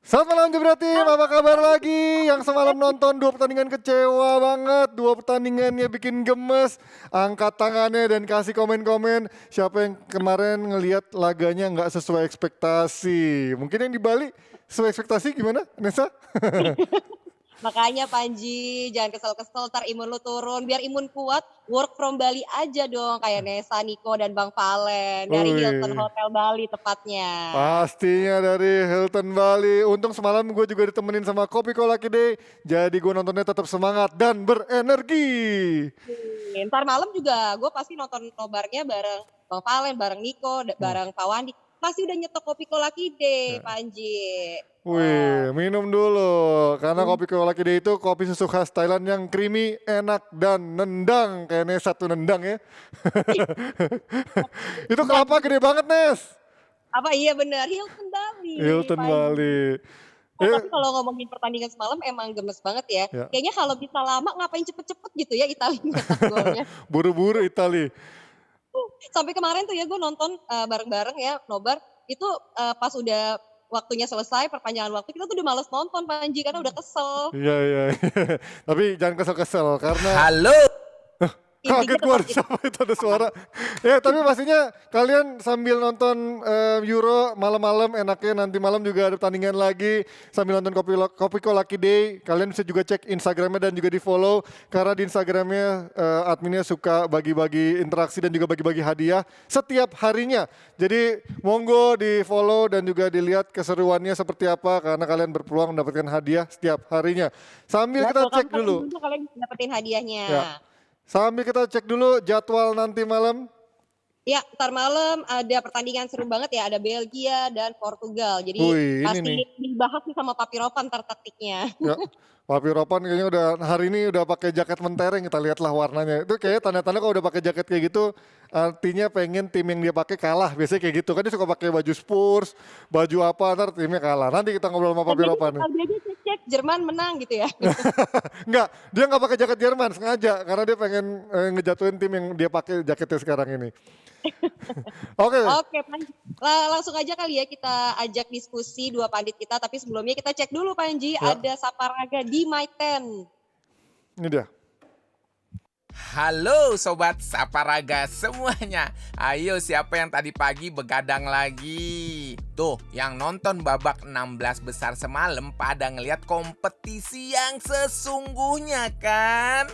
Selamat malam Jebratim, apa kabar lagi? Yang semalam nonton 2 pertandingan kecewa banget, 2 pertandingannya bikin gemes. Angkat tangannya dan kasih komen-komen. Siapa yang kemarin ngelihat laganya nggak sesuai ekspektasi? Mungkin yang di Bali sesuai ekspektasi gimana, Nesa? Makanya Panji, jangan kesel-kesel, ntar imun lu turun. Biar imun kuat, work from Bali aja dong. Kayak Nesa, Niko, dan Bang Valen. Dari Hilton Wih, Hotel Bali tepatnya. pastinya dari Hilton Bali. Untung semalam gue juga ditemenin sama Kopi Kola Kide. Jadi gue nontonnya tetap semangat dan berenergi. Ntar malam juga gue pasti nonton nobarnya bareng Bang Valen, bareng Niko, bareng Pak Wandi. Pasti udah nyetok kopi kola kide, Panji. Wih, minum dulu. Karena kopi Kola Kide itu kopi susu khas Thailand yang creamy, enak, dan nendang. Kayak Nes satu nendang ya. Itu Dan kelapa gede banget, Nes. apa iya benar, Hilton Bali, Hilton Panji. Bali. Tapi kalau ngomongin pertandingan semalam emang gemes banget ya. Ya. Kayaknya kalau bisa lama ngapain cepet-cepet gitu ya Italia nyetak golnya. Buru-buru Itali. Sampai kemarin tuh ya gue nonton bareng-bareng ya nobar. Itu pas udah waktunya selesai perpanjangan waktu kita tuh udah males nonton Panji karena udah kesel. Iya, iya. Tapi jangan kesel-kesel karena Halo. kaget Intinya gue tetap itu. siapa itu ada suara. Ya tapi pastinya kalian sambil nonton Euro malam-malam enaknya nanti malam juga ada pertandingan lagi sambil nonton Kopi Lucky Day. Kalian bisa juga cek Instagramnya dan juga di follow karena di Instagramnya adminnya suka bagi-bagi interaksi dan juga bagi-bagi hadiah setiap harinya. Jadi monggo di follow dan juga dilihat keseruannya seperti apa karena kalian berpeluang mendapatkan hadiah setiap harinya. Sambil Ya, kita kalau cek kamu dulu. dulu kalian bisa dapetin hadiahnya. Ya. Sambil kita cek dulu jadwal nanti malam. Ya, ntar malam ada pertandingan seru banget ya. Ada Belgia dan Portugal. Jadi Wih, ini pasti nih. dibahas nih sama Papi Ropan ntar taktiknya. Ya, Papi Ropan kayaknya udah hari ini udah pakai jaket mentereng, kita lihatlah warnanya. Itu kayak tanda-tanda kalau udah pakai jaket kayak gitu artinya pengen tim yang dia pakai kalah. Biasanya kayak gitu. Kan dia suka pakai baju Spurs, baju apa, ntar timnya kalah. Nanti kita ngobrol sama Papi Ropan nih. Dia aja cek Jerman menang gitu ya. Enggak, dia nggak pakai jaket Jerman sengaja karena dia pengen ngejatuhin tim yang dia pakai jaketnya sekarang ini. Oke. Oke, Panji. Langsung aja kali ya kita ajak diskusi dua pandit kita. Tapi sebelumnya kita cek dulu Panji. Ya. Ada Saparaga di My 10. Ini dia. Halo Sobat Saparaga semuanya. Ayo siapa yang tadi pagi begadang lagi? Tuh yang nonton babak 16 besar semalam pada ngeliat kompetisi yang sesungguhnya kan?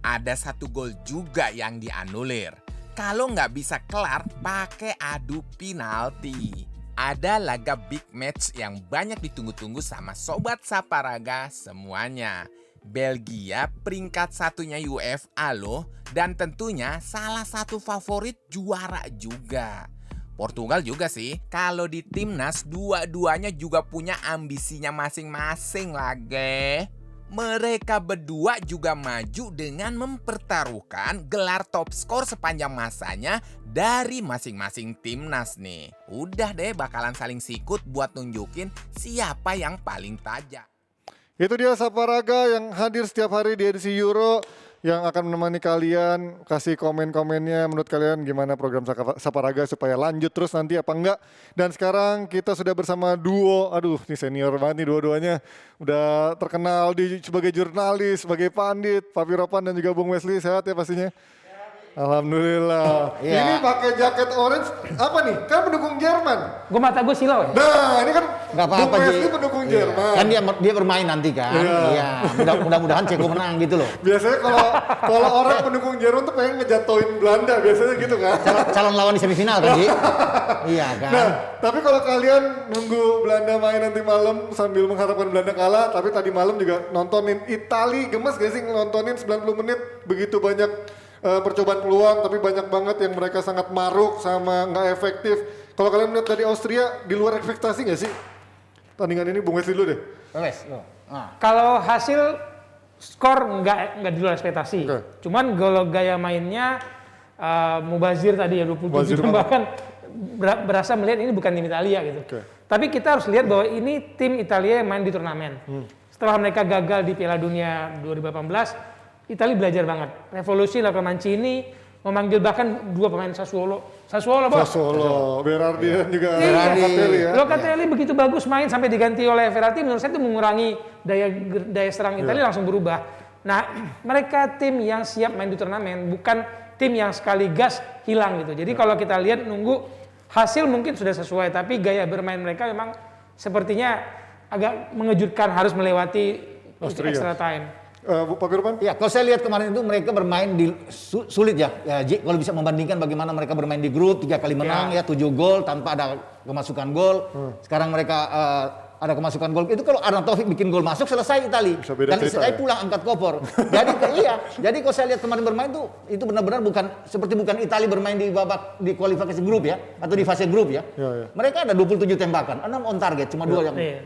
Ada 1 gol juga yang dianulir. Kalau nggak bisa kelar pakai adu penalti. Ada laga big match yang banyak ditunggu-tunggu sama Sobat Saparaga semuanya. Belgia peringkat 1-nya UEFA loh. Dan tentunya salah satu favorit juara juga. Portugal juga sih. Kalau di timnas dua-duanya juga punya ambisinya masing-masing lagi. Mereka berdua juga maju dengan mempertaruhkan gelar top skor sepanjang masanya dari masing-masing timnas nih. Udah deh bakalan saling sikut buat nunjukin siapa yang paling tajam. Itu dia Saparaga yang hadir setiap hari di edisi Euro yang akan menemani kalian, kasih komen-komennya menurut kalian gimana program Saparaga supaya lanjut terus nanti apa enggak. Dan sekarang kita sudah bersama duo, aduh ini senior banget nih dua-duanya. Udah terkenal sebagai jurnalis, sebagai pandit, Papi Ropan dan juga Bung Wesley, sehat ya pastinya? Alhamdulillah. Iya. Ini pakai jaket orange, apa nih? Kan pendukung Jerman. Gue mata gue silau ya? Nah ini kan Gak Bung apa-apa Wesley Ji. pendukung Iya. Jerman. Kan dia bermain nanti kan. Iya. Iya. Mudah-mudahan Ceko menang gitu loh. Biasanya kalau orang pendukung Jerman tuh pengen ngejatoin Belanda, biasanya gitu kan. Calon lawan di semifinal kan Ji? Iya kan. Nah, tapi kalau kalian nunggu Belanda main nanti malam sambil mengharapkan Belanda kalah, tapi tadi malam juga nontonin Itali, gemes gak sih nontonin 90 menit begitu banyak percobaan peluang, tapi banyak banget yang mereka sangat maruk sama nggak efektif. Kalau kalian melihat dari Austria, di luar ekspektasi nggak sih? Tandingan ini Bung Wesley dulu deh. Wes, lo. Nah. Kalau hasil skor nggak di luar ekspektasi. Oke. Cuman kalau gaya mainnya mubazir tadi ya 27 Mubazir bahkan berasa melihat ini bukan tim Italia gitu. Oke. Tapi kita harus lihat bahwa ini tim Italia yang main di turnamen. Setelah mereka gagal di Piala Dunia 2018, Italia belajar banget. Revolusi lakukan Mancini, memanggil bahkan 2 pemain Sassuolo. Sassuolo, Bos. Sassuolo, Berardi dan juga Iya. Locatelli ya. Locatelli begitu bagus main sampai diganti oleh Verratti, menurut saya itu mengurangi daya serang Italia langsung berubah. Nah, mereka tim yang siap main di turnamen, bukan tim yang sekali gas hilang gitu. Jadi kalau kita lihat nunggu hasil mungkin sudah sesuai, tapi gaya bermain mereka memang sepertinya agak mengejutkan, harus melewati Austria. extra time. Pak Firman? Ya, kalau saya lihat kemarin itu mereka bermain di sulit ya. Ya, Ji, kalau bisa membandingkan bagaimana mereka bermain di grup 3 kali menang ya 7 gol tanpa ada kemasukan gol. Sekarang mereka ada kemasukan gol. Itu kalau Arnaud Taufik bikin gol masuk selesai Itali. Bisa beda Dan cerita Itali ya. pulang angkat koper. Jadi iya. Jadi kalau saya lihat kemarin bermain tuh itu benar-benar bukan Itali bermain di babak di kualifikasi grup ya atau di fase grup ya. Ya. Mereka ada 27 tembakan, 6 on target, cuma 2 yang Iya.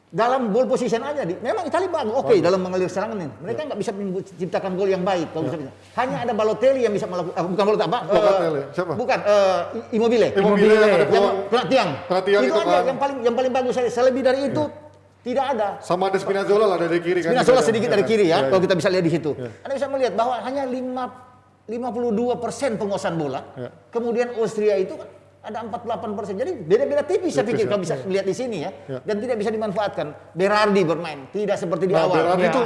dalam ball position aja memang Italia bagus, dalam mengalir serangan ini. Mereka nggak bisa menciptakan gol yang baik kalau bisa. Hanya ada Balotelli yang bisa melakukan, bukan Balotelli apa? Locatelli, siapa? Bukan, Immobile. Immobile yang ada Yang peluang. kena tiang. Kena tiang itu itu aja kan. yang paling bagus saya. Selebih dari itu tidak ada. Sama ada Spinazzola lah dari kiri kan. Spinazzola sedikit dari kiri ya, Iya, kalau kita bisa lihat di situ. Anda bisa melihat bahwa hanya 52% penguasaan bola. Ya. Kemudian Austria itu kan ada 48%. Jadi beda-beda tipis saya pikir kalau bisa lihat di sini ya. Dan tidak bisa dimanfaatkan. Berardi bermain tidak seperti di awal. Berardi Ya. itu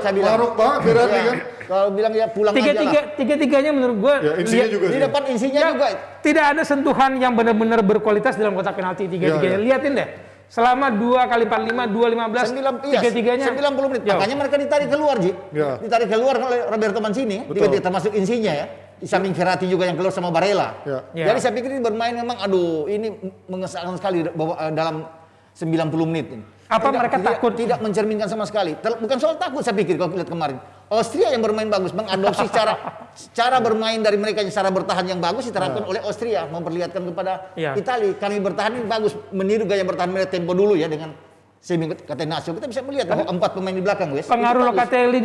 saya bilang. maruk banget Berardi Ya, kan. kalau bilang ya pulang aja lah. Tiga-tiganya menurut gue Ya, insinya juga Di sih. depan insinya Ya, juga. tidak ada sentuhan yang benar-benar berkualitas dalam kotak penalti tiga-tiganya. Ya. Liatin deh. Selama 2 kali 45, 2 15, tiga-tiganya 90 menit. jauh. Makanya mereka ditarik keluar, Ji. Ya. Ditarik keluar oleh Roberto Mancini, Betul. termasuk insinya ya. Di samping Verratti juga yang keluar sama Barella. Ya. Ya. Jadi saya pikir ini bermain memang ini mengesankan sekali dalam 90 menit ini. Apa mereka takut? Tidak mencerminkan sama sekali. Bukan soal takut saya pikir kalau lihat kemarin. Austria yang bermain bagus, mengadopsi cara bermain dari mereka yang secara bertahan yang bagus diterapkan oleh Austria, memperlihatkan kepada Ya. Italia. Kami bertahan ini bagus, meniru gaya bertahan mereka tempo dulu ya dengan semi catenaccio. Kita bisa melihat bahwa 4 pemain di belakang, wes. Pengaruh Itu bagus. Locatelli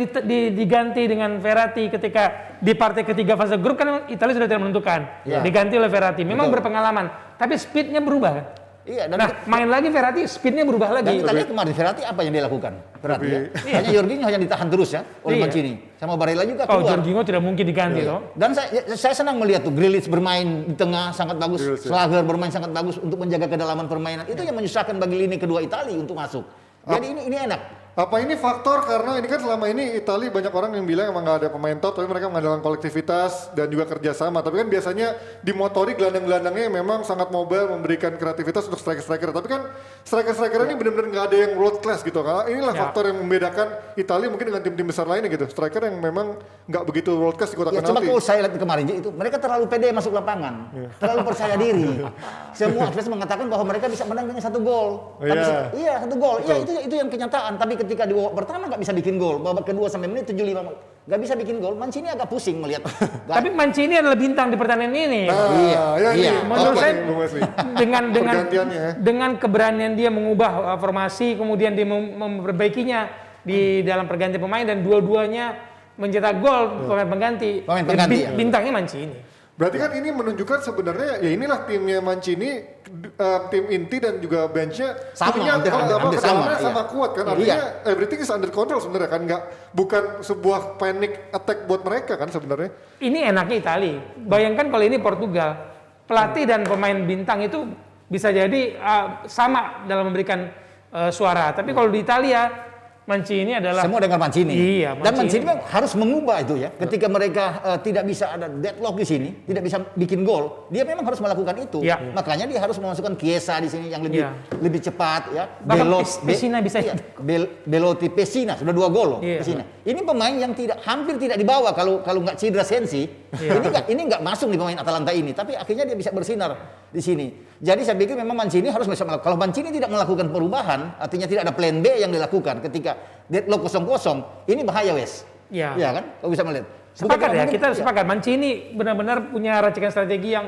diganti dengan Verratti ketika di partai ketiga fase grup kan Italia sudah tidak menentukan. Ya. Diganti oleh Verratti. Memang Betul. berpengalaman, tapi speednya berubah kan? Iya, dan Nah, main lagi Verratti, speednya berubah dan lagi. kita lihat kemarin Verratti apa yang dia lakukan? Verratti ya. Iya. Hanya Jorginho hanya ditahan terus ya oleh Iya. Mancini. Sama Barella juga Oh, keluar. Jorginho tidak mungkin diganti Iya. loh. Dan saya senang melihat tuh Grealish bermain di tengah sangat bagus, Grealish, ya. Schlager bermain sangat bagus untuk menjaga kedalaman permainan. Itu yang menyusahkan bagi lini kedua Italia untuk masuk. Jadi ini enak. Apa ini faktor karena ini kan selama ini Italia banyak orang yang bilang emang nggak ada pemain top tapi mereka mengandalkan kolektivitas dan juga kerjasama. Tapi kan biasanya dimotori gelandang-gelandangnya yang memang sangat mobile memberikan kreativitas untuk striker-striker. Tapi kan striker-striker ini benar-benar nggak ada yang world class gitu. Karena inilah Ya. faktor yang membedakan Italia mungkin dengan tim-tim besar lainnya gitu. Striker yang memang nggak begitu world class di kotak Ya, cuma penalti. kalau saya lihat kemarin itu mereka terlalu pede masuk lapangan, terlalu percaya diri. Semua eksperts mengatakan bahwa mereka bisa menang dengan 1 gol. Tapi Iya. iya 1 gol. Iya itu yang kenyataan. Tapi ketika di babak pertama nggak bisa bikin gol, babak kedua sampai menit 75 nggak bisa bikin gol. Mancini agak pusing melihat. Tapi Mancini adalah bintang di pertandingan ini. Nah, Iya, ya iya. ini Menurut apa saya nih, Bung Wesley? dengan Pergantiannya ya. dengan keberanian dia mengubah formasi, kemudian dia memperbaikinya di dalam pergantian pemain dan dua-duanya mencetak gol pemain pengganti. Pemain Dan pengganti, ya. Bintangnya Mancini. Berarti kan ini menunjukkan sebenarnya ya inilah timnya Mancini, tim inti dan juga benchnya Sama, punya hampir sama, kedalamannya sama iya. kuat kan, Iya. artinya everything is under control sebenarnya kan, bukan sebuah panic attack buat mereka kan sebenarnya. Ini enaknya Italia. Bayangkan kalau ini Portugal, pelatih dan pemain bintang itu bisa jadi sama dalam memberikan suara. Tapi kalau di Italia, Mancini adalah Semua dengar Mancini. Iya, Dan Mancini. Mancini memang harus mengubah itu ya. Ketika mereka tidak bisa ada deadlock di sini, tidak bisa bikin gol, dia memang harus melakukan itu. Iya. Makanya dia harus memasukkan Chiesa di sini yang lebih Iya. lebih cepat ya. Bahkan Pessina bisa. Iya, Belotti Pessina sudah 2 gol loh Iya. Pessina. Ini pemain yang hampir tidak dibawa kalau nggak cedera Sensi. Iya. Ini nggak masuk di pemain Atalanta ini, tapi akhirnya dia bisa bersinar di sini. Jadi saya pikir memang Mancini harus bisa melakukan. Kalau Mancini tidak melakukan perubahan, artinya tidak ada plan B yang dilakukan ketika deadlock 0-0, ini bahaya wes. Iya. Iya kan? Kalau bisa melihat. Sepakat ya, Bukan kita iya. sepakat. Mancini benar-benar punya racikan strategi yang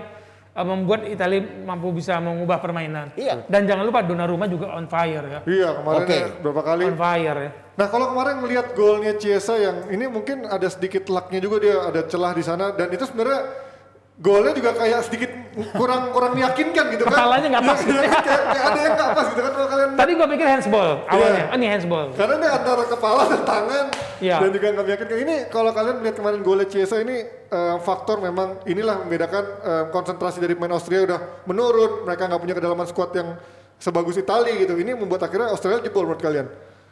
membuat Italia mampu bisa mengubah permainan. Iya. Dan jangan lupa Donnarumma juga on fire ya. Iya kemarin Oke. ya, berapa kali. On fire ya. Nah kalau kemarin melihat golnya Chiesa yang ini mungkin ada sedikit lucknya juga, dia ada celah di sana dan itu sebenarnya golnya juga kayak sedikit kurang meyakinkan gitu kan. Kepalanya nggak pas. Iya, kayak ada yang nggak pas gitu kan kalau kalian. Tadi gue pikir handsball awalnya. Ini handsball. Karena ini antara kepala dan tangan Iya. dan juga nggak meyakinkan. Ini kalau kalian melihat kemarin golnya Chiesa ini faktor memang inilah membedakan konsentrasi dari pemain Austria udah menurun. Mereka nggak punya kedalaman squad yang sebagus Italia gitu. Ini membuat akhirnya Australia jebol menurut kalian.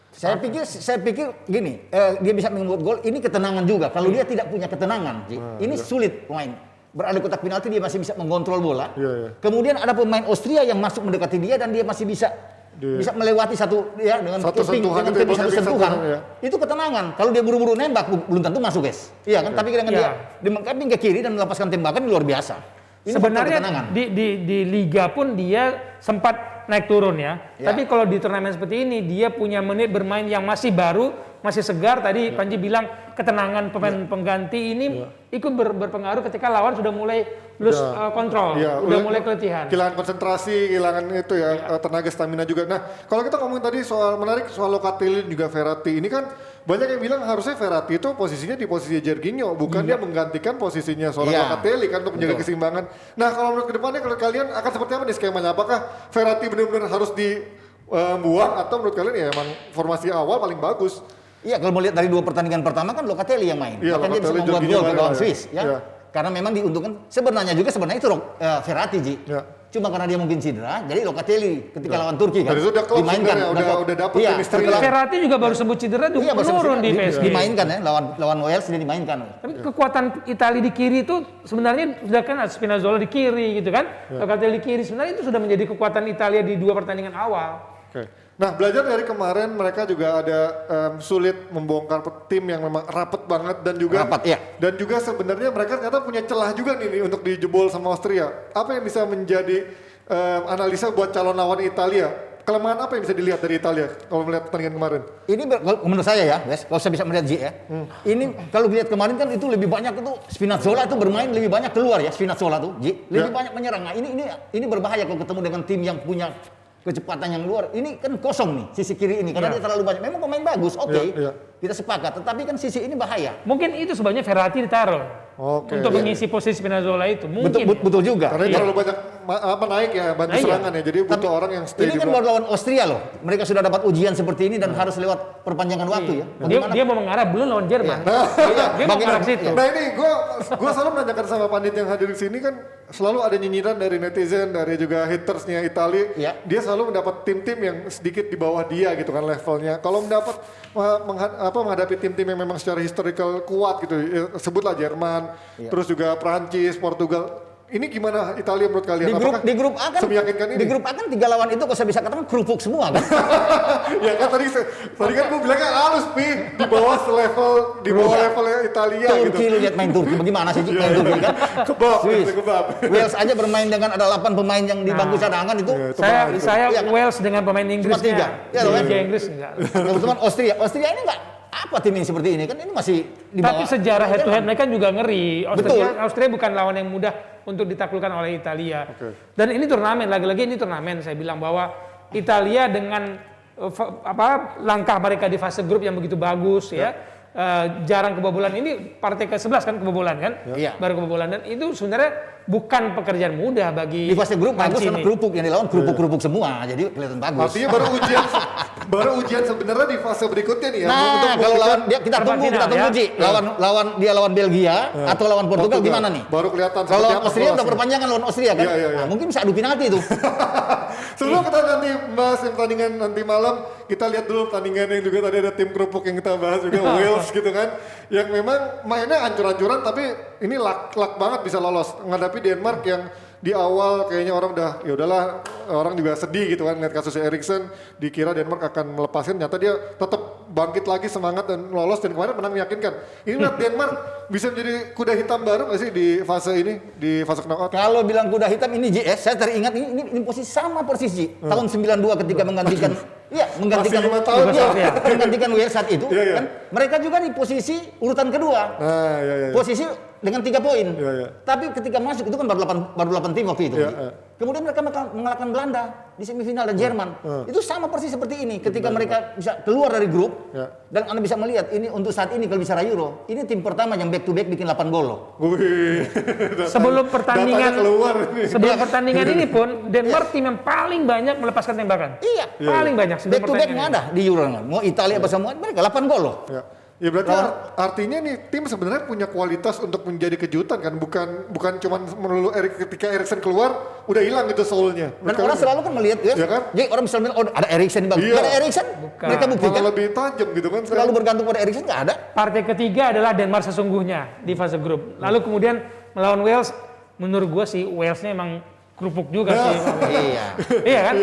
Saya pikir gini, dia bisa membuat gol, ini ketenangan juga. Kalau dia tidak punya ketenangan, Ji, ini sulit pemain. Berada di kotak penalti dia masih bisa mengontrol bola. Iya. Kemudian ada pemain Austria yang masuk mendekati dia dan dia masih bisa melewati satu ya dengan Satu keeping, sentuhan dengan itu ya, keeping, satu bola sentuhan. ya. Itu ketenangan. Kalau dia buru-buru nembak belum tentu masuk, guys. Iya kan? Tapi dengan dia mengkeeping ke kiri dan melepaskan tembakan luar biasa. Ini Sebenarnya ketenangan. di liga pun dia sempat naik turun ya. Tapi kalau di turnamen seperti ini dia punya menit bermain yang masih baru, masih segar. Tadi Panji bilang ketenangan pemain pengganti ini ikut berpengaruh ketika lawan sudah mulai lose kontrol, udah mulai keletihan. Kehilangan konsentrasi, kehilangan itu ya tenaga stamina juga. Nah, kalau kita ngomongin tadi soal menarik soal Locatelli dan juga Verratti, ini kan banyak yang bilang harusnya Verratti itu posisinya di posisi Jorginho, bukan dia menggantikan posisinya seorang Locatelli kan untuk menjaga keseimbangan. Nah, kalau menurut kedepannya kalau kalian akan seperti apa nih skemanya? Apakah Verratti benar-benar harus dibuang atau menurut kalian ya emang formasi awal paling bagus? Iya, kalau mau lihat dari 2 pertandingan pertama kan Locatelli yang main. Iya, Bahkan dia bisa Locatelli, membuat Jorginho gol ke bareng lawan ya. Swiss ya. Iya. Karena memang diuntungkan sebenarnya itu Verratti, Ji. Iya. Cuma karena dia mungkin cedera, jadi Locatelli ketika lawan Turki kan Dari itu udah klop sebenarnya, udah dapet iya, chemistry setelah- Verratti juga baru sembuh cedera Iya, baru menurun di sempat PSG. dimainkan ya, lawan Wales dia dimainkan. Tapi kekuatan Italia di kiri itu sebenarnya sudah kan Spinazzola di kiri gitu kan. Locatelli di kiri sebenarnya itu sudah menjadi kekuatan Italia di 2 pertandingan awal. Oke. Nah, belajar dari kemarin mereka juga ada sulit membongkar tim yang memang rapet banget dan juga dan juga sebenarnya mereka ternyata punya celah juga nih untuk dijebol sama Austria. Apa yang bisa menjadi analisa buat calon lawan Italia? Kelemahan apa yang bisa dilihat dari Italia kalau melihat pertandingan kemarin? Ini kalau menurut saya ya, guys, kalau saya bisa melihat Ji ya. Ini kalau lihat kemarin kan itu lebih banyak itu Spinazzola itu bermain lebih banyak keluar ya Spinazzola tuh, Ji. Lebih banyak menyerang. Nah, ini berbahaya kalau ketemu dengan tim yang punya kecepatan yang luar. Ini kan kosong nih sisi kiri ini karena dia terlalu banyak. Memang pemain bagus, oke. Kita sepakat, tetapi kan sisi ini bahaya. Mungkin itu sebabnya Verratti ditaruh untuk mengisi posisi Spinazzola itu. Mungkin. Betul juga. Karena terlalu banyak naik ya bantu serangan ya. Jadi butuh orang yang stay Ini di kan belakang. baru lawan Austria loh. Mereka sudah dapat ujian seperti ini dan harus lewat perpanjangan waktu ya. Dia mau mengarah belum lawan Jerman. Dia mau mengarah ke situ. Nah ini gue selalu menanyakan sama pandit yang hadir di sini kan selalu ada nyinyiran dari netizen, dari juga hatersnya Italia. Iya. Dia selalu mendapat tim-tim yang sedikit di bawah dia gitu kan levelnya. Kalau mendapat menghadapi tim-tim yang memang secara historical kuat gitu, ya, sebutlah Jerman, terus juga Prancis, Portugal. Ini gimana Italia menurut kalian? Di grup A kan semeyakinkan ini? Di grup A kan 3 lawan itu kalau saya bisa katakan kerupuk semua kan. Ya kan tadi kan gue bilangnya halus pi di bawah levelnya Italia gitu. Turki lu lihat main Turki bagaimana sih main Turki kan? Kebab, Swiss. gitu, kebab. Wales aja bermain dengan ada 8 pemain yang di bangku cadangan itu. Saya Iya kan? Wales dengan pemain Inggris. Cuma 3. Ya, Liga Inggris enggak. Teman-teman Austria ini enggak apa tim ini seperti ini kan ini masih di bawah. Tapi sejarah head to head mereka juga ngeri. Betul. Austria bukan lawan yang mudah untuk ditaklukkan oleh Italia. Dan ini turnamen, lagi-lagi ini turnamen. Saya bilang bahwa Italia dengan langkah mereka di fase grup yang begitu bagus ya. Jarang kebobolan, ini partai ke-11 kan kebobolan kan? Iya. Baru kebobolan dan itu sebenarnya bukan pekerjaan mudah bagi Di fase grup bagus Mancini. karena kerupuk yang dilawan kerupuk semua jadi kelihatan bagus. Artinya baru ujian sebenarnya di fase berikutnya nih ya. Nah, kalau lawan dia kita perempat tunggu final, ya. Ji. Lawan Belgia atau lawan Portugal gimana nih? Baru kelihatan Kalau seperti apa Austria udah evaluasinya. perpanjangan lawan Austria kan? Iya. Nah, mungkin bisa adu penalti itu. Sebelum kita nanti bahas yang pertandingan nanti malam, kita lihat dulu pertandingan yang juga tadi ada tim kerupuk yang kita bahas juga Wales gitu kan. Yang memang mainnya ancur-ancuran tapi ini luck banget bisa lolos menghadapi Denmark yang di awal kayaknya orang udah ya udahlah, orang juga sedih gitu kan lihat kasusnya Eriksen, dikira Denmark akan melepaskan, ternyata dia tetap bangkit lagi semangat dan lolos dan kemarin menang meyakinkan. Ini lihat Denmark bisa menjadi kuda hitam baru nggak sih di fase ini, di fase knockout? Kalau bilang kuda hitam ini Ji, saya teringat ini posisi sama persis Ji. Tahun 92 ketika menggantikan Masih 5 tahun, menggantikan Wales saat itu Iya. kan mereka juga di posisi urutan kedua. Nah, iya. Posisi dengan 3 poin. Iya, iya. Tapi ketika masuk itu kan baru 8 tim waktu itu. Iya, iya. Kemudian mereka mengalahkan Belanda di semifinal dan Jerman. Itu sama persis seperti ini. Ketika mereka bisa keluar dari grup dan Anda bisa melihat ini untuk saat ini kalau bicara Euro, ini tim pertama yang back to back bikin 8 gol loh. Wih. Sebelum pertandingan Datanya keluar nih. sebelum pertandingan ini pun Denmark tim yang paling banyak melepaskan tembakan. Iya. Paling banyak sebelum Back to back nggak pertandingan. ada di Euro. Mau Italia apa semua mereka 8 gol loh. Ya. Ya berarti artinya nih tim sebenarnya punya kualitas untuk menjadi kejutan kan, bukan cuma melulu ketika Eriksen keluar udah hilang gitu soulnya. Dan orang selalu kan melihat ya, Iya kan? jadi orang bisa bilang oh ada Eriksen bagus. Iya. Nggak ada Eriksen, Bukan. mereka buktikan Malah lebih tajam gitu kan. selalu bergantung pada Eriksen nggak ada. Partai ketiga adalah Denmark sesungguhnya di fase grup. Lalu kemudian melawan Wales, menurut gua sih Walesnya emang kerupuk juga sih. Iya. Iya kan?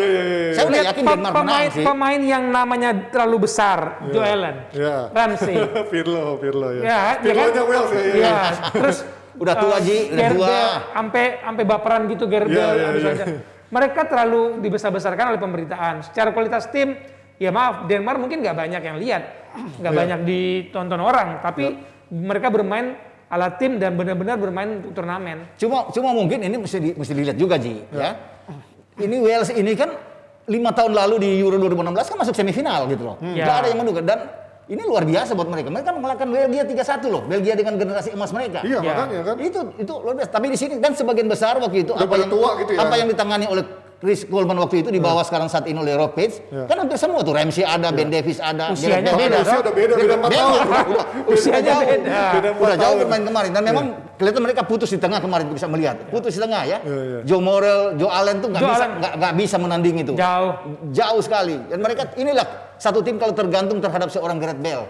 Saya udah Lihat yakin Denmark menang sih. pemain yang namanya terlalu besar, Joe Allen, Iya. Ramsey, Pirlo ya, ya. ya kan? Pirlo-nya Wales ya. Ya, terus Udah tua, Ji, udah tua. sampai baperan gitu Gerdel. Iya, habis iya. aja. Mereka terlalu dibesar-besarkan oleh pemberitaan. Secara kualitas tim, ya maaf, Denmark mungkin nggak banyak yang lihat, nggak banyak ditonton orang, tapi mereka bermain ala tim dan benar-benar bermain untuk turnamen. Cuma mungkin ini mesti dilihat juga Ji, ya. Ini Wales ini kan 5 tahun lalu di Euro 2016 kan masuk semifinal gitu loh. Ya. Nggak ada yang menduga dan ini luar biasa buat mereka. Mereka mengalahkan Belgia 3-1 loh. Belgia dengan generasi emas mereka. Iya Ya. makanya kan. Itu luar biasa. Tapi di sini dan sebagian besar waktu itu Udah pada tua gitu ya. apa yang ditangani oleh Chris Coleman waktu itu di bawah sekarang saat ini oleh Rob Page, kan hampir semua tuh Ramsey ada, Ben Davies ada, Usianya Gareth Bale beda, ada. Usia udah beda 4 tahun. Usianya jauh. beda. Beda 4 Udah jauh tahun. bermain kemarin dan memang kelihatan mereka putus di tengah kemarin bisa melihat. Putus di tengah ya. Iya. Joe Morrell, Joe Allen tuh Joe Allen. nggak bisa menanding itu. Jauh sekali. Dan mereka inilah satu tim kalau tergantung terhadap seorang Gareth Bale.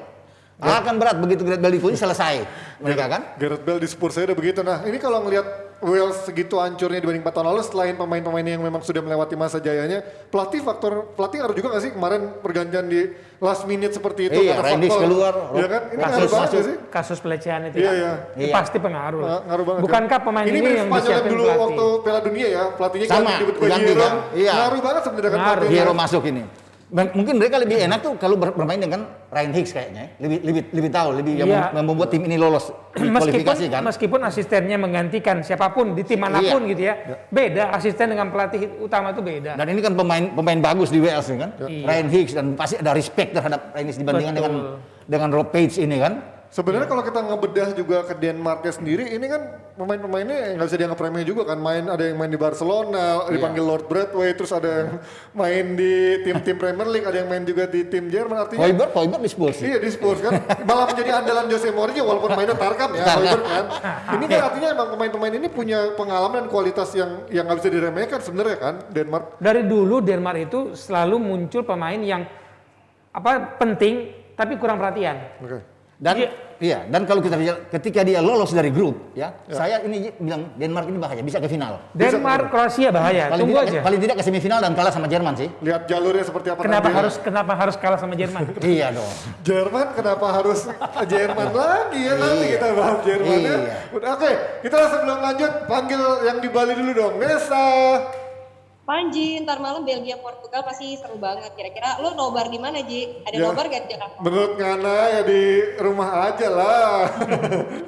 Akan berat begitu Gareth Bale dikunci selesai mereka kan. Gareth Bale di Spurs saya udah begitu. Nah ini kalau ngelihat Wales segitu hancurnya dibanding 4 tahun lalu, selain pemain-pemain yang memang sudah melewati masa jayanya, pelatih ngaruh juga nggak sih kemarin pergantian di last minute seperti itu? Iya, karena Reinders faktor- keluar, Iya kan? Ini ngaruh banget nggak sih? Kasus pelecehan itu Iya, ya. iya. Itu Iya. pasti pengaruh lah. Ngaruh banget. Bukankah pemain ini mirip yang Spanyol disiapin dulu pelatih? waktu Piala Dunia ya, pelatihnya Sama, tiba-tiba ganti Hero. kan? Iya. Ngaruh banget sebenarnya kan Ngaruh. pelatihnya. Hero masuk ini. Mungkin mereka lebih enak tuh kalau bermain dengan Ryan Higgs kayaknya. Lebih tahu, yang Iya. membuat tim ini lolos di kualifikasi kan. Meskipun asistennya menggantikan siapapun di tim manapun gitu ya, beda asisten dengan pelatih utama itu beda. Dan ini kan pemain bagus di Wales ini kan. Iya. Ryan Higgs dan pasti ada respect terhadap Ryan Higgs dibandingkan Betul. dengan Rob Page ini kan. Sebenarnya kalau kita ngebedah juga ke Denmarknya sendiri, ini kan pemain-pemainnya nggak bisa dianggap remeh juga kan. Ada yang main di Barcelona, dipanggil Lord Bradway, terus ada yang main di tim-tim Premier League, ada yang main juga di tim Jerman. Artinya Højbjerg di Spurs. iya di Spurs kan, malah menjadi andalan Jose Mourinho walaupun mainnya Tarkam ya, Højbjerg kan. Ini kan artinya emang pemain-pemain ini punya pengalaman dan kualitas yang nggak bisa diremehkan sebenarnya kan Denmark. Dari dulu Denmark itu selalu muncul pemain yang penting tapi kurang perhatian. Oke. Dan Iya. dan kalau kita lihat ketika dia lolos dari grup ya, saya ini bilang Denmark ini bahaya, bisa ke final. Denmark, Kroasia bahaya. Tunggu aja. Paling tidak ke semifinal dan kalah sama Jerman sih. Lihat jalurnya seperti apa Kenapa nanti. harus kalah sama Jerman? Iya dong. Jerman kenapa harus Jerman lagi ya nanti kita bahas Jerman ya. Iya. Udah, oke, kita sebelum lanjut panggil yang di Bali dulu dong. Nesa. Panji, ntar malam Belgia Portugal pasti seru banget. Kira-kira lo nobar di mana, Ji? Ada Ya, nobar gak di Jakarta? Menurut Ngana ya di rumah aja lah.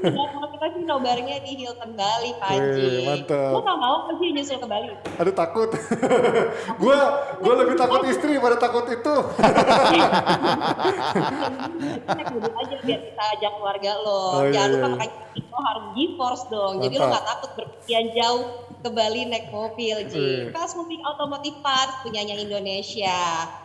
Nah, kalau kita sih nobarnya di Hilton Bali, Panji. Wih, mantap. Lo gak mau pasti nyusul ke Bali? Aduh takut. gua lebih takut istri pada takut itu. Naik mobil aja biar kita ajak keluarga lo. Oh, iya, Jangan lupa iya. makanya lo harus GeForce dong. Jadi lo Mantap. gak takut berpergian jauh ke Bali naik mobil, Ji. Wih. Fast Moving Automotive Parts punyanya Indonesia.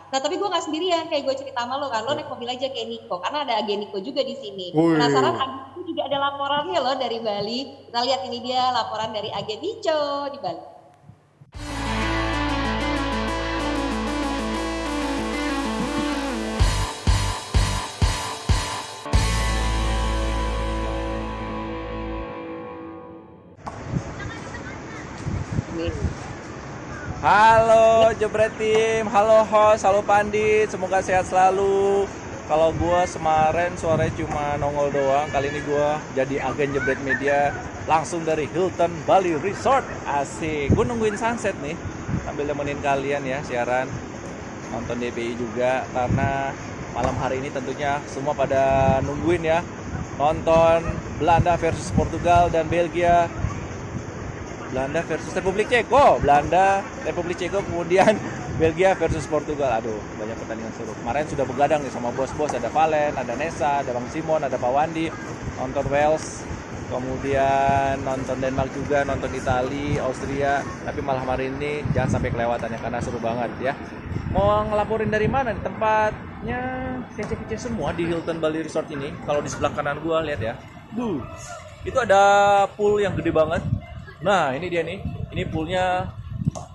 Nah tapi gue gak sendirian, kayak gue cerita sama lo kan, lo naik mobil aja kayak Niko, karena ada agen Niko juga di sini. Wih. Penasaran? Agen juga ada laporannya loh dari Bali. Kita lihat ini dia laporan dari agen Nico di Bali. Halo Jebret Tim, halo host, halo Pandit, semoga sehat selalu. Kalau gue kemarin suaranya cuma nongol doang, kali ini gue jadi agen Jebret Media langsung dari Hilton Bali Resort. Asik, gue nungguin sunset nih sambil nemenin kalian ya siaran, nonton DPI juga karena malam hari ini tentunya semua pada nungguin ya nonton Belanda versus Portugal dan Belgia. Belanda versus Republik Ceko, Belanda, Republik Ceko, kemudian Belgia versus Portugal. Aduh, banyak pertandingan seru. Kemarin sudah begadang nih sama bos-bos, ada Valen, ada Nesa, ada Bang Simon, ada Pak Wandi, nonton Wales, kemudian nonton Denmark juga, nonton Italia, Austria. Tapi malam hari ini jangan sampai kelewatan ya, karena seru banget ya. Mau ngelaporin dari mana nih? Tempatnya kece-kece semua di Hilton Bali Resort ini. Kalau di sebelah kanan gua lihat ya. Itu ada pool yang gede banget. Nah, ini dia nih. Ini poolnya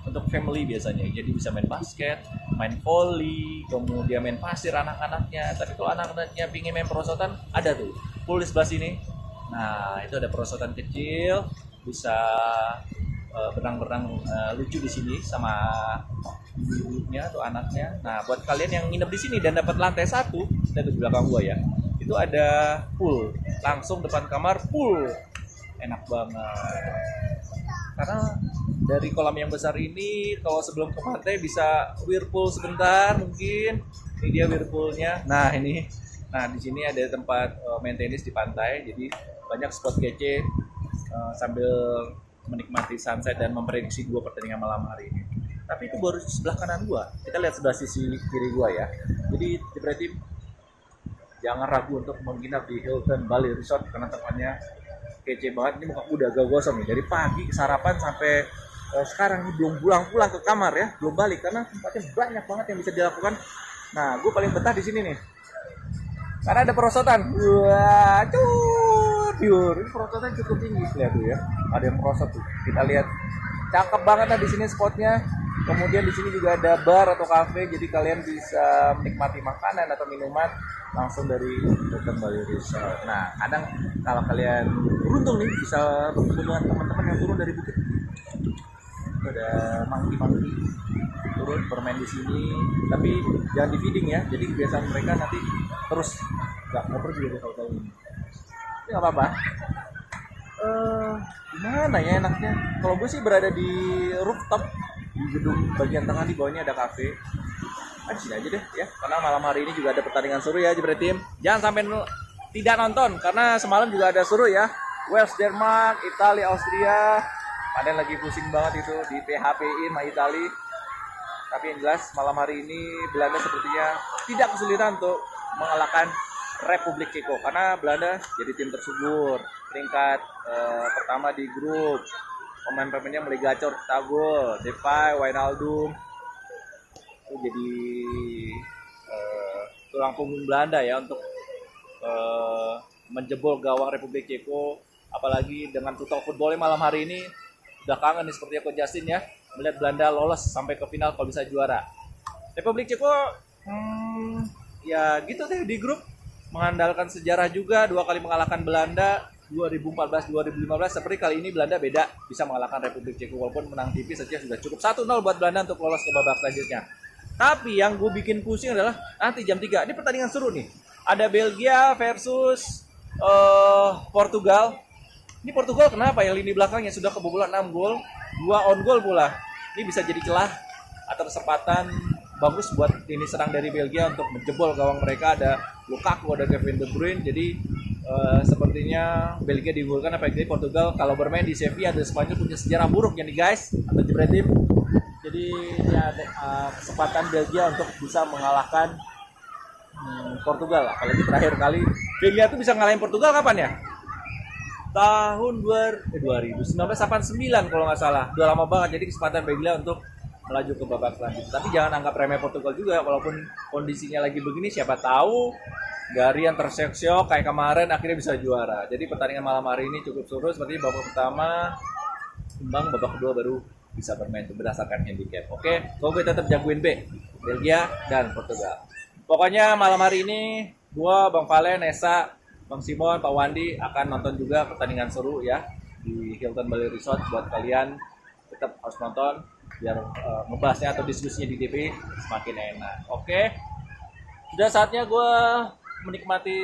untuk family biasanya. Jadi bisa main basket, main volley, kemudian main pasir anak-anaknya. Tapi kalau anak-anaknya pingin main perosotan, ada tuh pool di sebelah sini. Nah, itu ada perosotan kecil, bisa berenang-berenang lucu di sini sama ibunya atau anaknya. Nah, buat kalian yang nginep di sini dan dapat lantai 1, lihat di belakang gua ya. Itu ada pool, langsung depan kamar pool. Enak banget. Karena dari kolam yang besar ini, kalau sebelum ke pantai bisa whirlpool sebentar mungkin. Ini dia whirlpoolnya. Nah ini, di sini ada tempat main tenis di pantai. Jadi banyak spot kece sambil menikmati sunset dan memprediksi 2 pertandingan malam hari ini. Tapi itu baru sebelah kanan gua. Kita lihat sebelah sisi kiri gua ya. Jadi berarti jangan ragu untuk menginap di Hilton Bali Resort karena tempatnya kece banget. Ini muka udah agak gosong nih. Dari pagi sarapan sampai sekarang ini belum pulang ke kamar ya, belum balik karena tempatnya banyak banget yang bisa dilakukan. Nah, gue paling betah di sini nih. Karena ada perosotan. Wah, Ini perosotan cukup tinggi lihat tuh ya. Ada yang merosot tuh. Kita lihat. Cakep banget lah di sini spotnya. Kemudian di sini juga ada bar atau kafe, jadi kalian bisa menikmati makanan atau minuman langsung dari Hilton Bali Resort. Nah, kadang kalau kalian beruntung nih bisa bertemu dengan teman-teman yang turun dari bukit. Ada monkey turun bermain di sini, tapi jangan di feeding ya. Jadi kebiasaan mereka nanti terus nggak pergi gitu kalau ini. Ini nggak apa-apa. Gimana ya enaknya? Kalau gue sih berada di rooftop di gedung bagian tengah, di bawahnya ada kafe. Di sini aja deh ya, karena malam hari ini juga ada pertandingan seru ya Jebret Team. Jangan sampai tidak nonton karena semalam juga ada seru ya. Wales, Denmark, Italia, Austria. Padahal lagi pusing banget itu di PHP-in sama Italia. Tapi yang jelas malam hari ini Belanda sepertinya tidak kesulitan untuk mengalahkan Republik Ceko karena Belanda jadi tim tersubur, peringkat pertama di grup. Pemain-pemainnya mulai gacor, Tagol, Depay, Wijnaldum. Itu jadi tulang punggung Belanda ya untuk menjebol gawang Republik Ceko. Apalagi dengan total footballnya malam hari ini udah kangen nih seperti Coach Justin ya, melihat Belanda lolos sampai ke final kalau bisa juara. Republik Ceko ya gitu deh di grup, mengandalkan sejarah juga 2 kali mengalahkan Belanda 2014-2015. Seperti kali ini Belanda beda, bisa mengalahkan Republik Ceko walaupun menang tipis saja sudah cukup 1-0 buat Belanda untuk lolos ke babak selanjutnya. Tapi yang gue bikin pusing adalah nanti jam 3 ini pertandingan seru nih. Ada Belgia versus Portugal. Ini Portugal kenapa yang lini belakangnya sudah kebobolan 6 gol, 2 on goal pula. Ini bisa jadi celah atau kesempatan bagus buat ini serang dari Belgia untuk menjebol gawang mereka. Ada Lukaku, ada Kevin De Bruyne. Jadi sepertinya Belgia diunggulkan, apalagi Portugal kalau bermain di Sevilla dan Spanyol punya sejarah buruk ya nih guys, atau Jebret Team. Jadi ini ada kesempatan Belgia untuk bisa mengalahkan Portugal. Apalagi terakhir kali Belgia tuh bisa ngalahin Portugal kapan ya? Tahun 1989 kalau nggak salah. Udah lama banget, jadi kesempatan Belgia untuk melaju ke babak selanjutnya. Tapi jangan anggap remeh Portugal juga, walaupun kondisinya lagi begini, siapa tahu dari yang terseok-seok kayak kemarin akhirnya bisa juara. Jadi pertandingan malam hari ini cukup seru, seperti babak pertama imbang, babak kedua baru bisa bermain itu berdasarkan handicap. Oke, gue tetap jagoin B, Belgia dan Portugal. Pokoknya malam hari ini gua, Bang Valen, Nesa, Bang Simon, Pak Wandi akan nonton juga pertandingan seru ya di Hilton Bali Resort. Buat kalian tetap harus nonton biar ngebahasnya atau diskusinya di TV semakin enak. Oke, sudah saatnya gue menikmati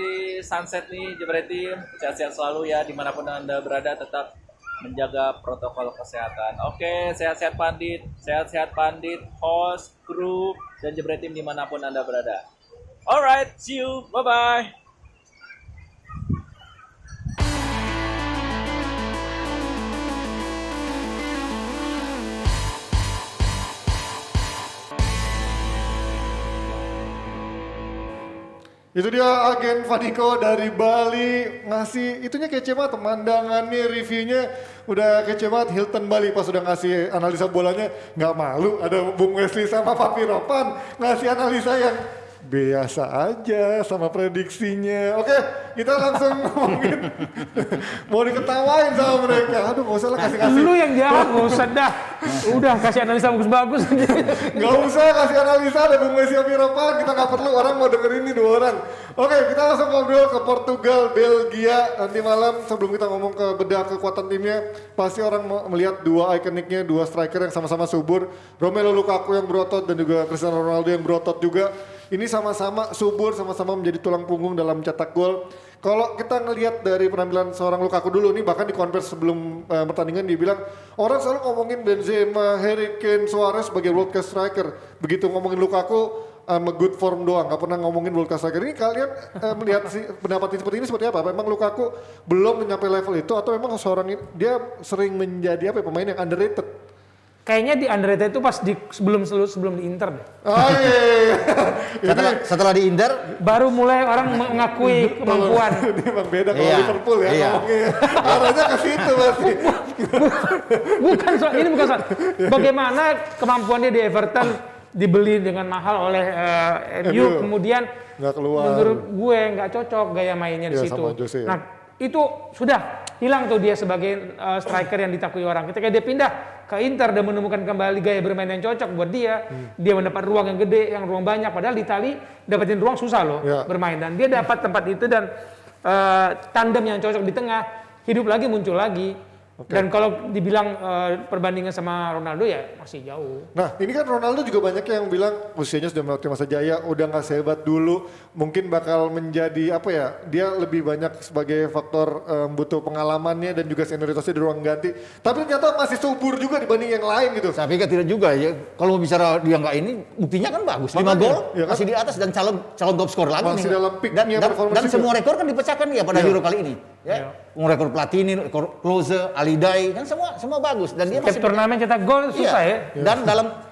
sunset nih Jebret Team. Sehat-sehat selalu ya dimanapun Anda berada, tetap menjaga protokol kesehatan. Oke, sehat-sehat Pandit, host, kru, dan Jebret Team dimanapun Anda berada. Alright, see you, bye-bye. Itu dia agen Vaniko dari Bali ngasih itunya kece banget, pemandangannya, reviewnya udah kece banget. Hilton Bali pas udah ngasih analisa bolanya nggak malu, ada Bung Wesley sama Papi Ropan ngasih analisa yang biasa aja sama prediksinya. Oke, kita langsung ngomongin. Mau diketawain sama mereka. Aduh, gak usah lah kasih-kasih. Lu yang jahat, gak usah dah. Udah kasih analisa bagus-bagus. Gak usah kasih analisa, ada Bung Messi Ropan. Kita gak perlu, orang mau dengerin ini 2 orang. Oke, kita langsung ngobrol ke Portugal, Belgia. Nanti malam sebelum kita ngomong ke bedah kekuatan timnya, pasti orang melihat 2 ikoniknya, 2 striker yang sama-sama subur. Romelu Lukaku yang berotot dan juga Cristiano Ronaldo yang berotot juga. Ini sama-sama subur, sama-sama menjadi tulang punggung dalam cetak gol. Kalau kita ngelihat dari penampilan seorang Lukaku dulu nih, bahkan di konversi sebelum pertandingan dia bilang orang selalu ngomongin Benzema, Harry Kane, Suarez sebagai world class striker. Begitu ngomongin Lukaku, good form doang, gak pernah ngomongin world class striker. Ini kalian melihat pendapat seperti ini seperti apa? Memang Lukaku belum mencapai level itu atau memang seorang dia sering menjadi apa ya, pemain yang underrated? Kayaknya di underrated itu pas sebelum di Inter deh. Oh iya. Setelah di Inter, Baru mulai orang mengakui kemampuan. Ini emang beda kalau Iya, Liverpool ya iya. ngomongnya. Arahnya ke situ pasti. Ini bukan soal. Bagaimana kemampuan dia di Everton dibeli dengan mahal oleh MU, kemudian Nggak keluar. menurut gue nggak cocok gaya mainnya di Iya, situ. sama Jose ya. Nah itu sudah hilang tuh dia sebagai striker yang ditakui orang. Ketika dia pindah ke Inter dan menemukan kembali gaya bermain yang cocok buat dia, dia mendapat ruang yang gede, yang ruang banyak. Padahal di Itali dapetin ruang susah loh Ya. bermain, dan dia dapat tempat itu dan tandem yang cocok di tengah, hidup lagi, muncul lagi. Dan kalau dibilang perbandingan sama Ronaldo ya masih jauh. Nah ini kan Ronaldo juga banyak yang bilang usianya sudah melewati masa jaya, udah nggak sehebat dulu, mungkin bakal menjadi apa ya, dia lebih banyak sebagai faktor butuh pengalamannya dan juga senioritasnya di ruang ganti. Tapi ternyata masih subur juga dibanding yang lain gitu. saya pikir tidak juga ya. Kalau bicara dia nggak ini, buktinya kan bagus. 5 Makanya, gol, ya kan? masih di atas dan calon top skor lagi Masih nih. dalam peaknya performance Dan juga. semua rekor kan dipecahkan dia pada Iya. Euro kali ini. Ya. Rekor Platini, rekor Klose, Alidai, kan semua bagus. Dan dia Tiap masih turnamen cetak gol susah ya. Dan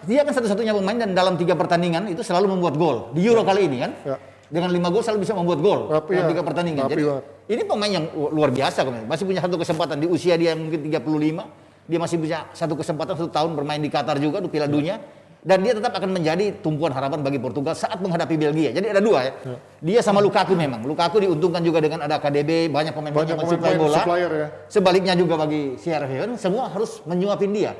dia kan satu-satunya pemain dan dalam 3 pertandingan itu selalu membuat gol. Di Euro kali ini kan. Ya. Dengan 5 gol selalu bisa membuat gol Rapi dalam ya. 3 pertandingan. Rapi Jadi banget. ini pemain yang luar biasa, masih punya satu kesempatan di usia dia yang mungkin 35, dia masih punya satu kesempatan 1 tahun bermain di Qatar juga di Piala Dunia, dan dia tetap akan menjadi tumpuan harapan bagi Portugal saat menghadapi Belgia. Jadi ada 2 ya. Dia sama Lukaku memang. Lukaku diuntungkan juga dengan ada KDB, banyak pemain-pemain yang mensuplai bola. supplier ya. Sebaliknya juga bagi CR7 kan semua harus menyuapin dia.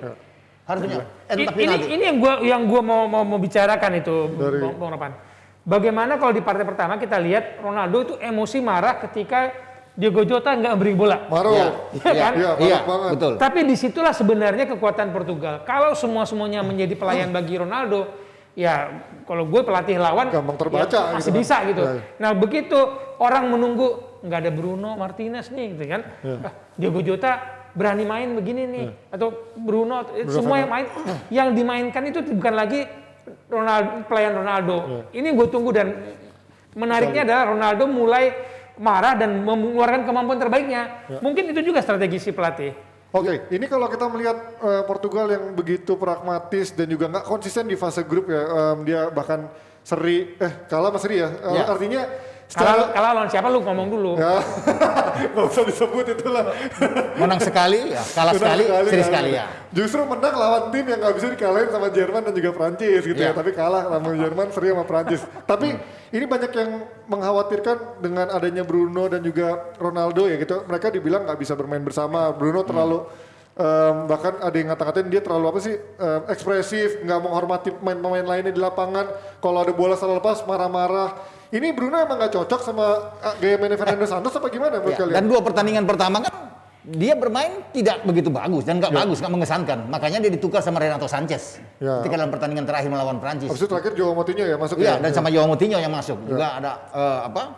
Harusnya. Ini yang gua mau bicarakan itu, Dari- Bang Ropan. Bagaimana kalau di partai pertama kita lihat Ronaldo itu emosi marah ketika Diogo Jota nggak beri bola. Maruh. Iya, kan? Iya, Iya, marah banget. betul. Tapi disitulah sebenarnya kekuatan Portugal. Kalau semuanya menjadi pelayan bagi Ronaldo, ya kalau gue pelatih lawan Gampang terbaca ya masih gitu kan. bisa gitu. Ya. Nah begitu orang menunggu nggak ada Bruno Martinez nih, gitu kan? Ya. Diogo Jota berani main begini nih, atau Bruno semua yang main, yang dimainkan itu bukan lagi pelayan Ronaldo. Ini gue tunggu, dan menariknya adalah Ronaldo mulai marah dan mengeluarkan kemampuan terbaiknya. Mungkin itu juga strategi si pelatih. Oke, ini kalau kita melihat Portugal yang begitu pragmatis dan juga nggak konsisten di fase grup ya, dia bahkan kalah sama seri ya. Ya. Artinya Kalau lawan siapa lu ngomong dulu. ya, nggak usah disebut itulah. Menang sekali, ya, kalah sekali, seri sekali ya. Justru menang lawan tim yang nggak bisa dikalahin sama Jerman dan juga Prancis gitu ya. Iya. Tapi kalah sama Jerman, seri sama Prancis. Tapi ini banyak yang mengkhawatirkan dengan adanya Bruno dan juga Ronaldo ya gitu. Mereka dibilang nggak bisa bermain bersama. Bruno terlalu bahkan ada yang ngata-ngatain dia terlalu ekspresif, nggak menghormati pemain-pemain lainnya di lapangan. Kalau ada bola salah lepas marah-marah. Ini Bruno emang nggak cocok sama gaya mainnya Fernando Santos apa gimana menurut Ya, kalian? dan 2 pertandingan pertama kan dia bermain tidak begitu bagus dan nggak bagus, nggak mengesankan. Makanya dia ditukar sama Renato Sanchez Ya. ketika dalam pertandingan terakhir melawan Prancis. Habis itu terakhir Joao Moutinho ya masuk Iya, ya? dan sama Joao Moutinho yang masuk. Juga ada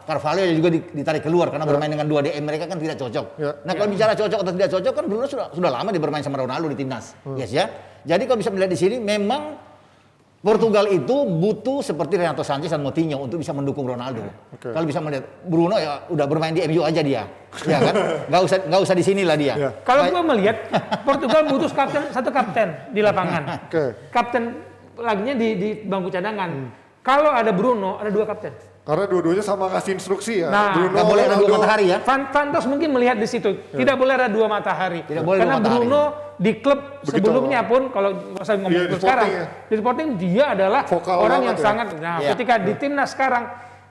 Carvalho yang juga ditarik keluar karena bermain dengan 2 DM mereka kan tidak cocok. Ya. Nah, kalau bicara cocok atau tidak cocok kan Bruno sudah lama dia bermain sama Ronaldo di timnas. Yes ya. Jadi kalau bisa melihat di sini memang Portugal itu butuh seperti Renato Sanchez dan Moutinho untuk bisa mendukung Ronaldo. Oke. Kalau bisa melihat Bruno ya udah bermain di MU aja dia, ya kan? Nggak usah di sini lah dia. Ya. Kalau gue melihat Portugal butuh satu kapten di lapangan. Oke. Kapten laginya di bangku cadangan. Kalau ada Bruno, ada 2 kapten. Karena dua-duanya sama ngasih instruksi ya. Nah, Bruno, nggak boleh ada dua Ronaldo. matahari ya. Van Tos mungkin melihat di situ. Tidak boleh ada dua matahari. Tidak boleh Karena dua matahari. Bruno di klub Begitu. sebelumnya pun, kalau saya ngomong Iya, di klub sekarang, Sporting ya. di Sporting dia adalah Vokal orang banget yang ya. sangat. Nah, Iya. ketika di timnas sekarang,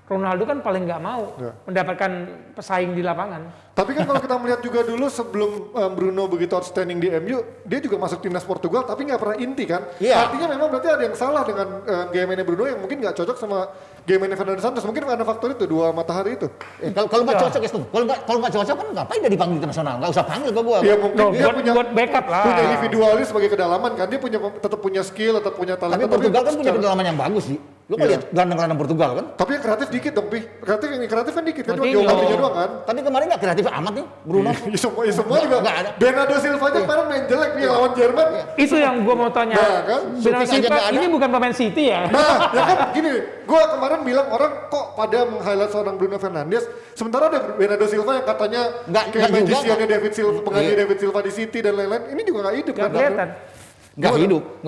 Ronaldo kan paling nggak mau Iya. mendapatkan pesaing di lapangan. Tapi kan kalau kita melihat juga dulu sebelum Bruno begitu outstanding di MU, dia juga masuk timnas Portugal tapi nggak pernah inti kan. Iya. Artinya memang berarti ada yang salah dengan game-nya Bruno yang mungkin nggak cocok sama game-nya Fernando Santos. Mungkin karena faktor itu, dua matahari itu. Kalau nggak cocok ya, kalau nggak cocok kan ngapain dia dipanggil internasional? Nggak usah panggil ke gua. Iya mungkin No, dia buat backup lah. punya individualis sebagai kedalaman kan. Dia tetap punya skill, tetap punya talenta. Tapi Portugal kan punya secara- kedalaman yang bagus sih. Lu Iya. lihat gelandang-gelandang Portugal kan? Tapi yang kreatif dikit dong, Pi. Yang kreatif kan dikit kan, cuma Coutinho. geografinya doang kan. Tapi kemarin nggak kreatif amat nih Bruno. Ya semua juga. Nggak ada. Bernardo Silva aja kemarin main jelek nih lawan Jerman. Itu yang gue mau tanya. Nah, kan? Bernardo Shooting aja Silva nggak ada. ini bukan pemain City ya? Nah, ya kan gini, gue kemarin bilang orang kok pada meng-highlight seorang Bruno Fernandes, sementara ada Bernardo Silva yang katanya Nggak kayak juga, magiciannya David Silva, pengganti Iya. David Silva di City dan lain-lain, ini juga nggak hidup Gak kan? kelihatan. Nggak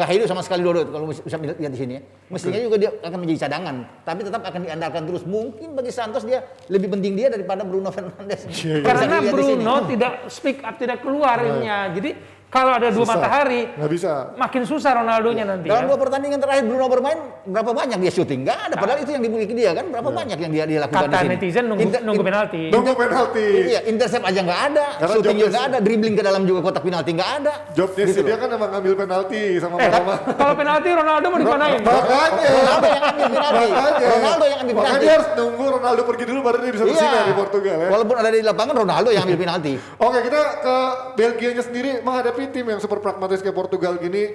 hidup sama sekali Dodo kalau bisa lihat di sini. Ya. Mestinya juga dia akan menjadi cadangan, tapi tetap akan diandalkan terus. Mungkin bagi Santos dia lebih penting dia daripada Bruno Fernandes. Iya, Karena Bisa dilihat di sini. Bruno tidak speak up, tidak keluar ininya. Jadi kalau ada dua Susah. matahari, Nggak bisa. makin susah Ronaldonya nanti. Dalam Ya. dua pertandingan terakhir Bruno bermain, berapa banyak dia syuting? Nggak ada. Padahal itu yang dimiliki dia kan. Berapa banyak yang dia lakukan di Kata sini? netizen nunggu penalti. Nunggu penalti. Iya, intercept aja nggak ada, Karena shooting juga jobnya nggak ada, dribbling ke dalam juga kotak penalti nggak ada. Jobnya Gitu sih loh. dia kan emang ngambil penalti sama Eh, Mama. kalau penalti Ronaldo mau dipanain. Makanya. Ronaldo yang ambil penalti. Makanya. Ronaldo yang ambil Makanya penalti. dia harus nunggu Ronaldo pergi dulu baru dia bisa bersinar di Portugal ya. Walaupun ada di lapangan Ronaldo yang ambil penalti. Oke, kita ke Belgianya sendiri menghadapi tim yang super pragmatis kayak Portugal gini.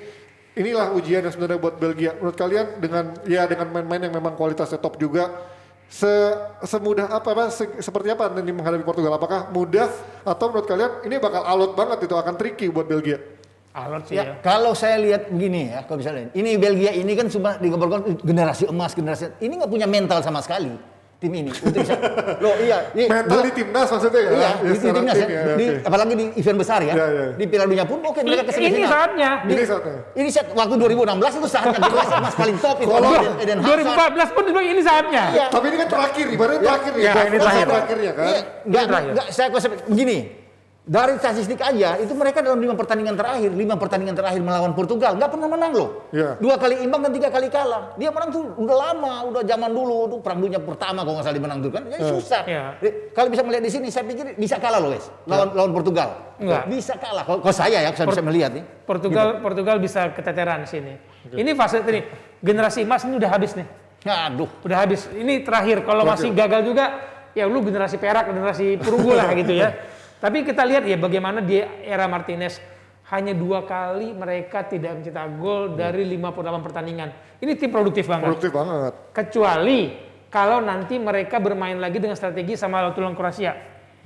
Inilah ujian yang sebenarnya buat Belgia. Menurut kalian dengan main-main yang memang kualitasnya top juga, semudah seperti apa nanti menghadapi Portugal? Apakah mudah atau menurut kalian ini bakal alot banget itu, akan tricky buat Belgia? Alot sih ya. Ya, kalau saya lihat begini ya, kalau bisa lihat, ini Belgia ini kan cuma digambarkan generasi emas, ini nggak punya mental sama sekali tim ini. Untuk bisa, loh iya, Mental di timnas maksudnya ya? iya, Ya, di secara timnas tim ya, oke. apalagi di event besar ya, Iya, iya. di Piala Dunia pun oke mereka ke Ini semifinal. saatnya. Ini saatnya. Ini saat waktu 2016 itu saatnya generasi emas paling top itu. Eden Hazard. 2014 pun dibilang ini saatnya. Iya. Tapi ini kan terakhir, ibaratnya terakhir nih. Ya, ini terakhir. Terakhirnya kan. Iya, nggak, saya konsep begini. Dari statistik aja, itu mereka dalam 5 pertandingan terakhir melawan Portugal, nggak pernah menang loh. Iya. 2 kali imbang dan 3 kali kalah. Dia menang tuh udah lama, udah zaman dulu, tuh perang dunia pertama kalau nggak salah dia menang tuh kan. Jadi susah. Iya. Kalau bisa melihat di sini, saya pikir bisa kalah loh, guys. Lawan Portugal. Enggak. Bisa kalah. Kalau saya ya, saya bisa melihat nih. Portugal bisa keteteran sini. Ini fase ini generasi emas ini udah habis nih. Aduh. Udah habis. Ini terakhir. Kalau masih gagal juga, ya lu generasi perak, generasi perunggu lah gitu ya. Tapi kita lihat ya bagaimana di era Martinez hanya 2 kali mereka tidak mencetak gol dari 58 pertandingan. Ini tim produktif banget. Produktif banget. Kecuali kalau nanti mereka bermain lagi dengan strategi sama lawan Kroasia.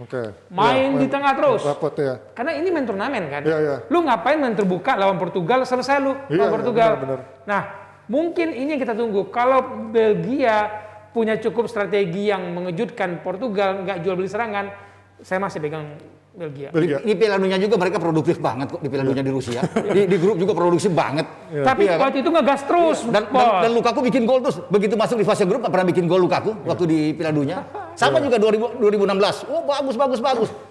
Oke. Main di tengah terus. Dapat ya. Karena ini main turnamen kan. Iya, iya. Lu ngapain main terbuka lawan Portugal, selesai lu Iya, lawan Portugal. benar. Nah, mungkin ini yang kita tunggu. Kalau Belgia punya cukup strategi yang mengejutkan Portugal, nggak jual beli serangan, saya masih pegang Belgia. Belgia. Di Piala Dunia juga mereka produktif banget kok di Piala Dunia di Rusia. Di grup juga produksi banget. Tapi Iya kan? waktu itu ngegas terus. Dan Lukaku bikin gol terus. Begitu masuk di fase grup nggak pernah bikin gol Lukaku waktu di Piala Dunia. Sama juga 2016. Oh bagus.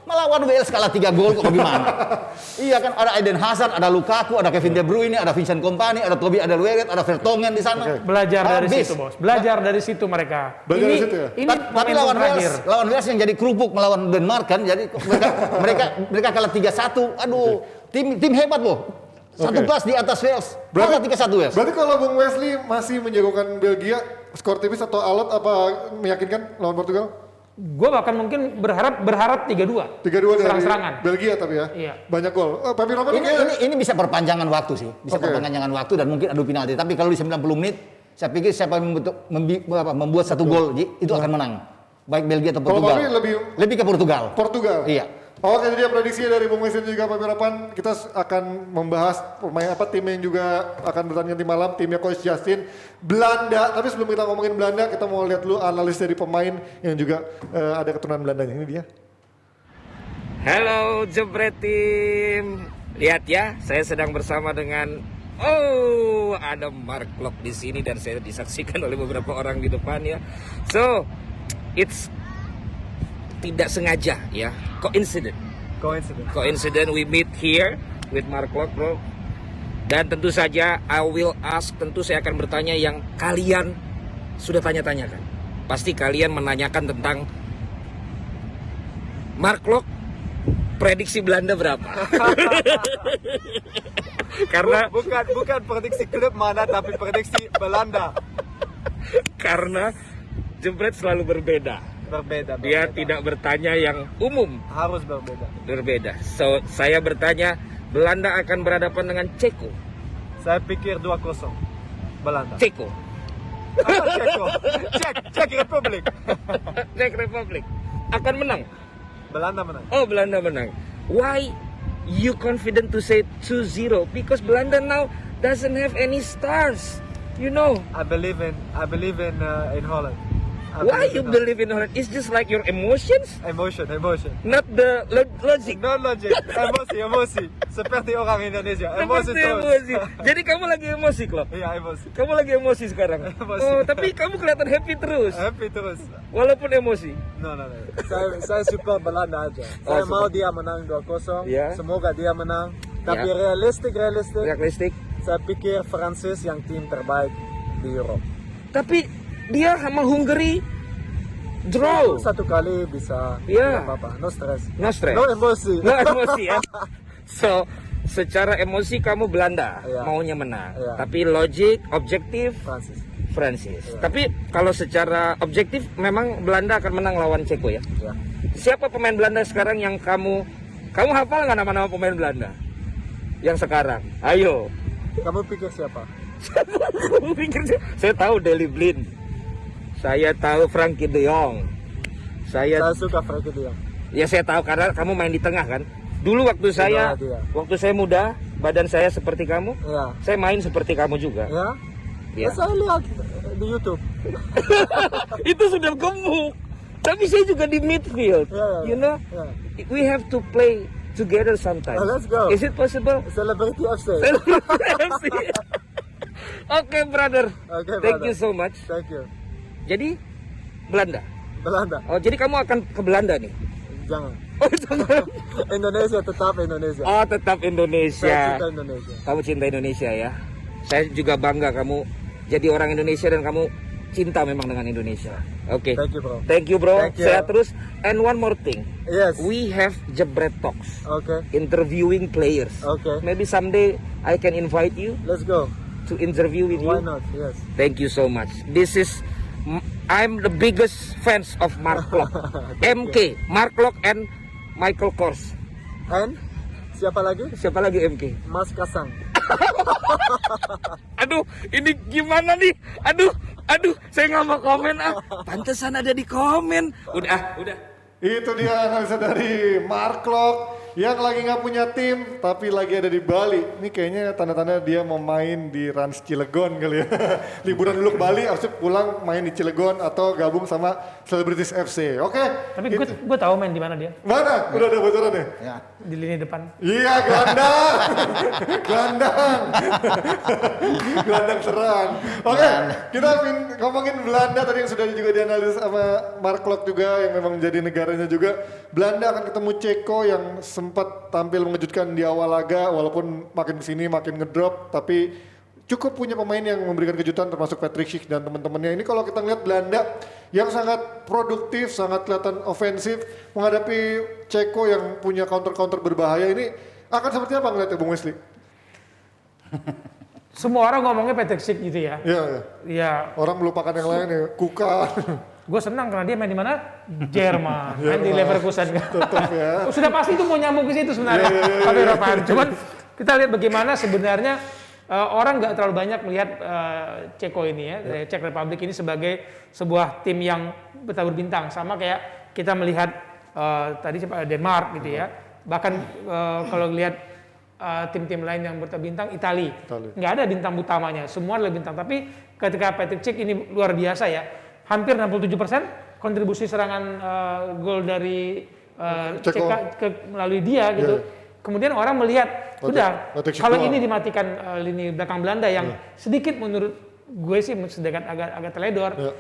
Melawan Wales kalah 3 gol kok bagaimana? Iya kan ada Eden Hazard, ada Lukaku, ada Kevin De Bruyne, ada Vincent Kompany, ada Toby Alderweireld, ada Vertonghen di sana. Belajar dari Habis. situ, Bos. Belajar dari situ mereka. Belajar dari situ ya? Ini Tapi momentum lawan terakhir. Wales yang jadi kerupuk melawan Denmark kan, jadi mereka kalah 3-1. Aduh, tim hebat loh. Satu Oke. kelas di atas Wales. Kalah 3-1 Wales. Berarti kalau Bung Wesley masih menjagokan Belgia, skor tipis atau alot apa meyakinkan lawan Portugal? Gue bahkan mungkin berharap 3-2. 3-2 dari Serang-serangan. Belgia tapi ya. Iya. Banyak gol. Oh, Papi Roman Ini bisa perpanjangan waktu sih, bisa Oke. perpanjangan waktu dan mungkin adu penalti. Tapi kalau di 90 menit, saya pikir siapa yang membuat 1 gol itu akan menang. Baik Belgia atau Kalau Portugal. Papi lebih ke Portugal. Portugal. Iya. Oke, jadi prediksi dari Bung Wesley dan juga Papi Roman. Kita akan membahas pemain tim yang juga akan bertanding nanti malam. Timnya Coach Justin. Belanda. Tapi sebelum kita ngomongin Belanda, kita mau lihat dulu analis dari pemain yang juga ada keturunan Belanda. Ini dia. Halo Jebret Team. Lihat ya, saya sedang bersama dengan Oh, ada Mark Klok di sini dan saya disaksikan oleh beberapa orang di depan ya. So, it's tidak sengaja ya, coincidence we meet here with Mark Klok, bro. Dan tentu saja tentu saya akan bertanya yang kalian sudah tanya-tanyakan. Pasti kalian menanyakan tentang Mark Klok, prediksi Belanda berapa? Karena bukan prediksi klub mana, tapi prediksi Belanda. Karena Jebret selalu berbeda. Dia tidak bertanya yang umum. Harus Berbeda. So, saya bertanya, Belanda akan berhadapan dengan Ceko. Saya pikir 2-0 Belanda. Ceko. Czech Republic. Czech Republic akan menang. Belanda menang. Oh, Belanda menang. Why you confident to say 2-0? Because Belanda now doesn't have any stars. You know. I believe in Holland. Why you believe in Holland? It's just like your emotions, Emotion. not the logic. No logic. Emosi. Seperti orang Indonesia. Emosi Seperti terus. emosi. Jadi kamu lagi emosi, Klok? Iya, emosi. Kamu lagi emosi sekarang? Emosi. Oh, tapi kamu kelihatan happy terus, Happy terus. walaupun emosi. No. Saya support Belanda aja. Saya mau dia menang 2-0. Ya. Semoga dia menang. Tapi Ya. realistik. Realistik. Saya pikir Prancis yang tim terbaik di Eropa. Tapi dia sama Hungary draw. Satu kali bisa. Ya. Tidak apa-apa. No stress. No stress. No emosi. No emosi ya. So, secara emosi kamu Belanda Iya. maunya menang. Iya. Tapi logik, objektif Prancis. Francis. Tapi kalau secara objektif memang Belanda akan menang lawan Ceko ya. Ya. Siapa pemain Belanda sekarang yang kamu hafal nggak nama-nama pemain Belanda? Yang sekarang. Ayo. Kamu pikir siapa? Saya tahu Daley Blind. Saya tahu Frankie De Jong. Saya suka Frankie De Jong. Ya saya tahu karena kamu main di tengah kan. Dulu waktu saya muda, badan saya seperti kamu. Ya. Saya main seperti kamu juga. Ya. Ya. Saya lihat di YouTube. Itu sudah gemuk. Tapi saya juga di midfield. Ya. You know, we have to play together sometimes. Let's go. Is it possible? Celebrity FC. Oke, brother. Okay, Thank brother. you so much. Thank you. Jadi Belanda. Belanda. Oh, jadi kamu akan ke Belanda nih? Jangan. Oh, jangan. Indonesia, tetap Indonesia. Oh, tetap Indonesia. Saya cinta Indonesia. Kamu cinta Indonesia ya. Saya juga bangga kamu jadi orang Indonesia dan kamu cinta memang dengan Indonesia. Oke. Thank you, bro. Thank you, bro. Thank you. Sehat terus. And one more thing. Yes. We have Jebret Talks. Okay. Interviewing players. Okay. Maybe someday I can invite you Let's go. to interview with Why you. not? Yes. Thank you so much. I'm the biggest fans of Mark Klok. MK, Mark Klok and Michael Kors. And siapa lagi? Siapa lagi MK? Mas Kasang. Aduh, ini gimana nih? Aduh, saya nggak mau komen ah. Pantesan ada di komen. Udah. Itu dia analisa dari Mark Klok yang lagi nggak punya tim tapi lagi ada di Bali. Ini kayaknya tanda-tanda dia mau main di Rans Cilegon kali ya. Liburan dulu ke Bali, harusnya pulang main di Cilegon atau gabung sama Celebrities FC. Oke. Tapi gue tahu main di mana dia. Mana? Udah ada bocoran ya? Ya. Di lini depan. Iya, gelandang. Gelandang serang. Oke, kita ngomongin Belanda tadi yang sudah juga dianalisis sama Mark Klok juga yang memang jadi negaranya juga. Belanda akan ketemu Ceko yang sempat tampil mengejutkan di awal laga walaupun makin kesini makin ngedrop tapi cukup punya pemain yang memberikan kejutan termasuk Patrick Schick dan teman-temannya. Ini kalau kita lihat Belanda yang sangat produktif, sangat kelihatan ofensif menghadapi Ceko yang punya counter-counter berbahaya ini akan seperti apa ngeliatnya Bung Wesley? Semua orang ngomongnya Patrick Schick gitu ya. Iya. Ya, Orang melupakan yang lain ya, Kuka. gue senang karena dia main di mana? Jerman. Main di Leverkusen. Tetap ya. Sudah pasti itu mau nyambung ke situ sebenarnya. Tapi Eropa. Cuman kita lihat bagaimana sebenarnya orang nggak terlalu banyak melihat Ceko ini ya, Czech Republic ini sebagai sebuah tim yang bertabur bintang. Sama kayak kita melihat tadi Denmark gitu ya. Bahkan kalau lihat tim-tim lain yang bertabur bintang, Italia. Nggak ada bintang utamanya, semua adalah bintang. Tapi ketika Patrick Schick ini luar biasa ya. Hampir 67% kontribusi serangan gol dari Ceko melalui dia gitu. kemudian orang melihat, sudah, Proteksi kalau doang. ini dimatikan lini belakang Belanda yang sedikit menurut gue sih sedikit agak teledor. Ya.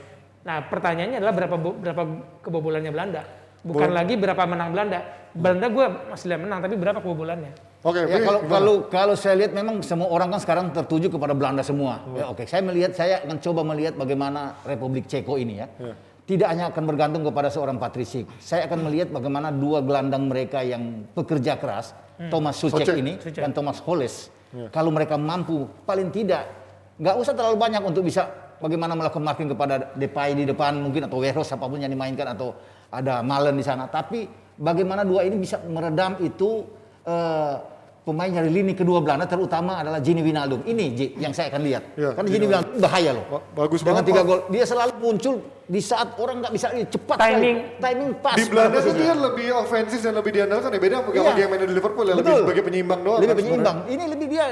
Nah, pertanyaannya adalah berapa kebobolannya Belanda. Bukan lagi berapa menang Belanda. Belanda gue masih lihat menang, tapi berapa kebobolannya. Oke, Ya, Bri, gimana? kalau saya lihat memang semua orang kan sekarang tertuju kepada Belanda semua. Ya, oke, saya akan coba melihat bagaimana Republik Ceko ini ya. Tidak hanya akan bergantung kepada seorang Patrick. Saya akan melihat bagaimana dua gelandang mereka yang pekerja keras, Thomas Soucek ini dan Thomas Holles. Kalau mereka mampu, paling tidak nggak usah terlalu banyak untuk bisa bagaimana melakukan marking kepada Depay di depan mungkin atau Weghorst apapun yang dimainkan atau ada Malen di sana. Tapi bagaimana dua ini bisa meredam itu pemain dari lini kedua Belanda terutama adalah Gini Wijnaldum. Ini yang saya akan lihat. Ya, Karena Gini Wijnaldum bahaya loh. Bagus Dengan banget, 3 gol. Dia selalu muncul di saat orang nggak bisa cepat timing pas. Di Belanda pada itu posisinya. dia lebih ofensif dan lebih diandalkan ya, beda sama Iya. dia main di Liverpool ya, lebih Betul. sebagai penyeimbang doang. Lebih kan penyeimbang. Ini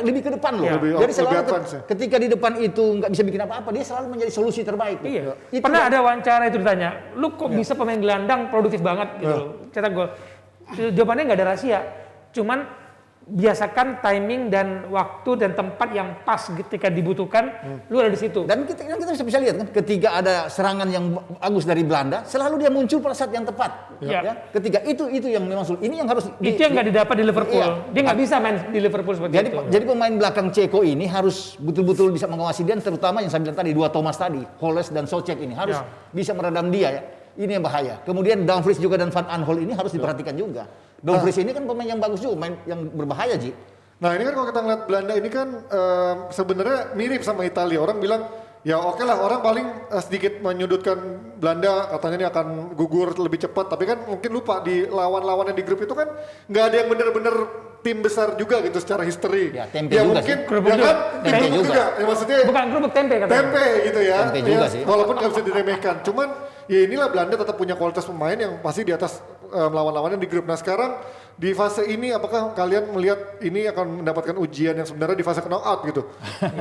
lebih ke depan loh. Lebih- Jadi selalu lebih advance ya. ketika di depan itu nggak bisa bikin apa-apa, dia selalu menjadi solusi terbaik. Iya. Itu Pernah yang- ada wawancara itu ditanya, lu kok bisa pemain gelandang produktif banget gitu loh, cetak gol. Jawabannya nggak ada rahasia. Cuman biasakan timing dan waktu dan tempat yang pas ketika dibutuhkan, lu ada di situ. Dan kita bisa lihat kan, ketika ada serangan yang bagus dari Belanda, selalu dia muncul pada saat yang tepat. Iya. Ya. Ketika itu yang memang sulit. Ini yang harus Itu yang nggak didapat di Liverpool. Iya. Dia nggak bisa main di Liverpool seperti Jadi, itu. jadi pemain belakang Ceko ini harus betul-betul bisa mengawasi dia, terutama yang saya bilang tadi, dua Thomas tadi, Holles dan Soucek ini harus Ya. bisa meredam dia ya. Ini yang bahaya. Kemudian Dumfries juga dan Van Aanholt ini harus diperhatikan juga. Dumfries ini kan pemain yang bagus juga, main yang berbahaya Ji. Nah ini kan kalau kita ngeliat Belanda ini kan sebenarnya mirip sama Italia. Orang bilang ya oke lah, orang paling sedikit menyudutkan Belanda, katanya ini akan gugur lebih cepat. Tapi kan mungkin lupa di lawan-lawannya di grup itu kan nggak ada yang bener-bener tim besar juga gitu secara history. Ya, tempe juga mungkin, sih. Kerupuk ya kan, Tempe kerupuk juga. juga. Ya, maksudnya Bukan kerupuk tempe katanya. tempe gitu ya. Tempe juga Ya, sih. Walaupun nggak bisa diremehkan. Cuman ya inilah Belanda tetap punya kualitas pemain yang pasti di atas lawan-lawannya di grup. Nah sekarang di fase ini apakah kalian melihat ini akan mendapatkan ujian yang sebenarnya di fase knockout gitu?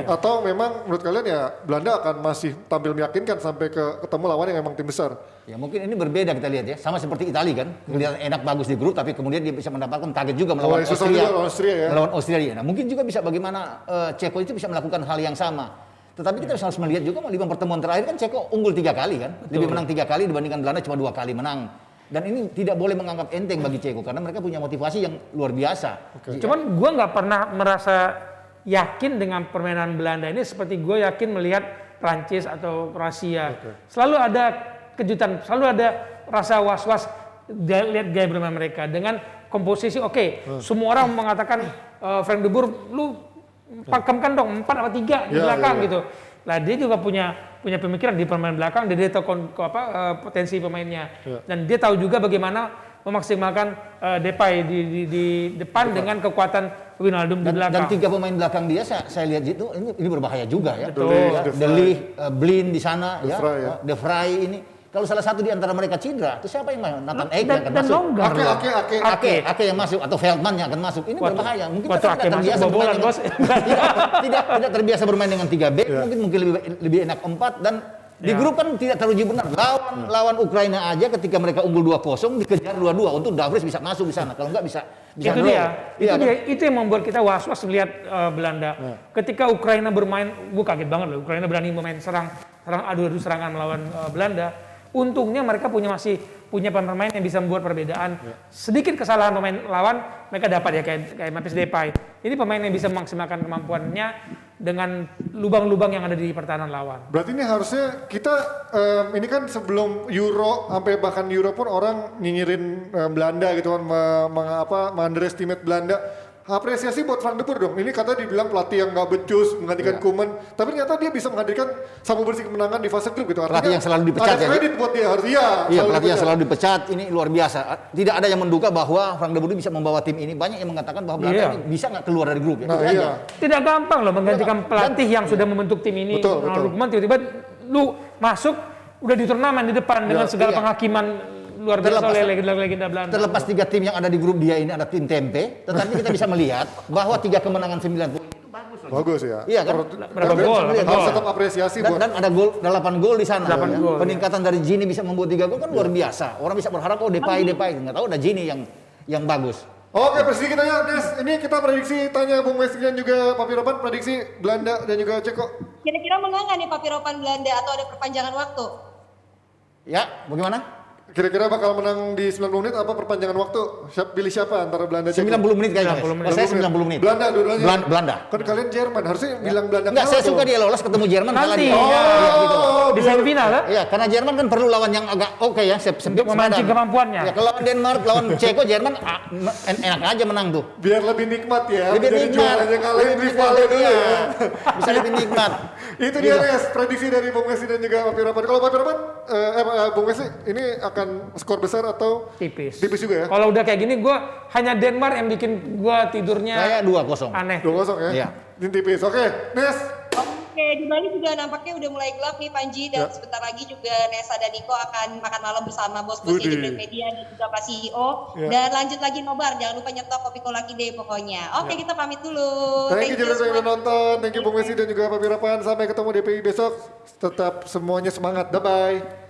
Atau memang menurut kalian ya Belanda akan masih tampil meyakinkan sampai ketemu lawan yang memang tim besar? Ya mungkin ini berbeda kita lihat ya, sama seperti Italia kan, kelihatan enak bagus di grup, tapi kemudian dia bisa mendapatkan target juga melawan susah Austria. juga lawan Austria ya. Melawan Austria. Nah mungkin juga bisa bagaimana Ceko itu bisa melakukan hal yang sama. Tetapi kita harus melihat juga 5 pertemuan terakhir kan Ceko unggul 3 kali kan, lebih menang 3 kali dibandingkan Belanda cuma 2 kali menang. Dan ini tidak boleh menganggap enteng bagi Ceko karena mereka punya motivasi yang luar biasa. Cuman gue nggak pernah merasa yakin dengan permainan Belanda ini seperti gue yakin melihat Prancis atau Kroasia. Selalu ada kejutan, selalu ada rasa was-was lihat gaya bermain mereka dengan komposisi. Semua orang mengatakan Frank de Boer, lu pakemkan dong 4 atau 3 di belakang gitu. Lah dia juga punya pemikiran di pemain belakang, dia tahu potensi pemainnya. Dan dia tahu juga bagaimana memaksimalkan Depay di depan dengan kekuatan Wijnaldum di belakang. Dan 3 pemain belakang dia saya lihat itu ini berbahaya juga ya. Betul. Ya, De Ligt, Blind di sana De Vrij, ya. De Vrij ini. Kalau salah satu di antara mereka cedera, itu siapa yang main? Nathan Ake yang akan Dan masuk. longgar loh. Ake yang masuk atau Veldman yang akan masuk. Ini berbahaya. Mungkin waktu kita Ake tidak masuk terbiasa kebobolan, bermain bos. tidak terbiasa bermain dengan 3 back, mungkin lebih enak 4 dan di grup kan tidak terlalu benar. Lawan Ukraina aja ketika mereka unggul 2-0 dikejar 2-2 untuk Dumfries bisa masuk di sana. Kalau enggak bisa Itu draw. dia. Iya, Itu yang membuat kita was-was melihat Belanda. Ketika Ukraina bermain, gue kaget banget loh. Ukraina berani bermain serang adu-adu serangan melawan Belanda. Untungnya mereka masih punya pemain yang bisa membuat perbedaan. Sedikit kesalahan pemain lawan mereka dapat ya kayak Memphis Depay. Ini pemain yang bisa memaksimalkan kemampuannya dengan lubang-lubang yang ada di pertahanan lawan. Berarti ini harusnya kita ini kan sebelum Euro sampai bahkan Euro pun orang nyinyirin Belanda gitu kan, underestimate Belanda. Apresiasi buat Frank de Boer dong. Ini katanya dibilang pelatih yang nggak becus menggantikan Koeman, tapi ternyata dia bisa menghadirkan sapu bersih kemenangan di fase grup gitu. Artinya Pelatih yang selalu dipecat ada ya, kredit buat dia harus Iya, pelatih yang dipecat. selalu dipecat ini luar biasa. Tidak ada yang menduga bahwa Frank de Boer bisa membawa tim ini. Banyak yang mengatakan bahwa Belanda Iya. ini bisa nggak keluar dari grup. Ya. Nah, Itu iya. aja. Tidak gampang loh menggantikan pelatih yang sudah membentuk tim ini. Betul, Ronald betul. Koeman tiba-tiba lu masuk udah di turnamen di depan dengan segala iya. penghakiman luar biasa Terlepas- oleh legenda Belanda. Terlepas 3 tim yang ada di grup dia ini ada tim tempe, tetapi kita bisa melihat bahwa 3 kemenangan 9 poin itu bagus loh. Bagus ya. Iya kan? Berapa Tapi gol? harus Berapa gol? tetap apresiasi Dan, buat dan ada gol 8 gol di sana. 8 gol, Peningkatan dari Gini bisa membuat 3 gol kan luar biasa. Orang bisa berharap Depay, nggak tahu ada Gini yang bagus. Oke, prediksi kita ya, Des. Ini kita prediksi tanya Bung Westi dan juga Papi Ropan, prediksi Belanda dan juga Ceko. Kira-kira menang nggak nih Papi Ropan Belanda atau ada perpanjangan waktu? Ya, bagaimana? Kira-kira bakal menang di 90 menit apa perpanjangan waktu? Pilih siapa antara Belanda dan 90 menit kayaknya. 90 menit. Kalau saya 90 menit. Belanda dua-duanya. Belanda. Kan kalian Jerman, harusnya bilang Belanda Enggak, saya kalah suka dong. dia lolos ketemu Jerman kalah Nanti, dia. ya. Iya, gitu loh. Di semifinal ya? Iya, karena Jerman kan perlu lawan yang agak oke ya, Untuk memancing kemampuannya. Ya, kalau lawan Denmark, lawan Ceko, Jerman enak aja menang tuh. Biar lebih nikmat ya. Lebih menjadi nikmat. juaranya kalian rivalnya dulu ya. Bisa lebih nikmat. Itu dia guys, prediksi dari Bung Westi dan juga Papi Ropan. Kalau Papi Ropan, Bung Westi, ini akan skor besar atau Tipis. tipis juga ya? Kalau udah kayak gini, gue hanya Denmark yang bikin gue tidurnya Saya 2-0. aneh. 2-0 ya? Iya. Ini tipis. Oke, Nes. Oke, di Bali juga nampaknya udah mulai gelap nih Panji dan sebentar lagi juga Nesa dan Niko akan makan malam bersama bos-bosnya Widih. Jebret Media dan juga Pak CEO. Ya. Dan lanjut lagi nobar, jangan lupa nyetok Kopi Lucky Day pokoknya. Oke, kita pamit dulu. Thank you Jebret yang udah semuanya. nonton. Thank you Bung Westi dan juga Papi Ropan. Sampai ketemu DPI besok. Tetap semuanya semangat. Bye-bye.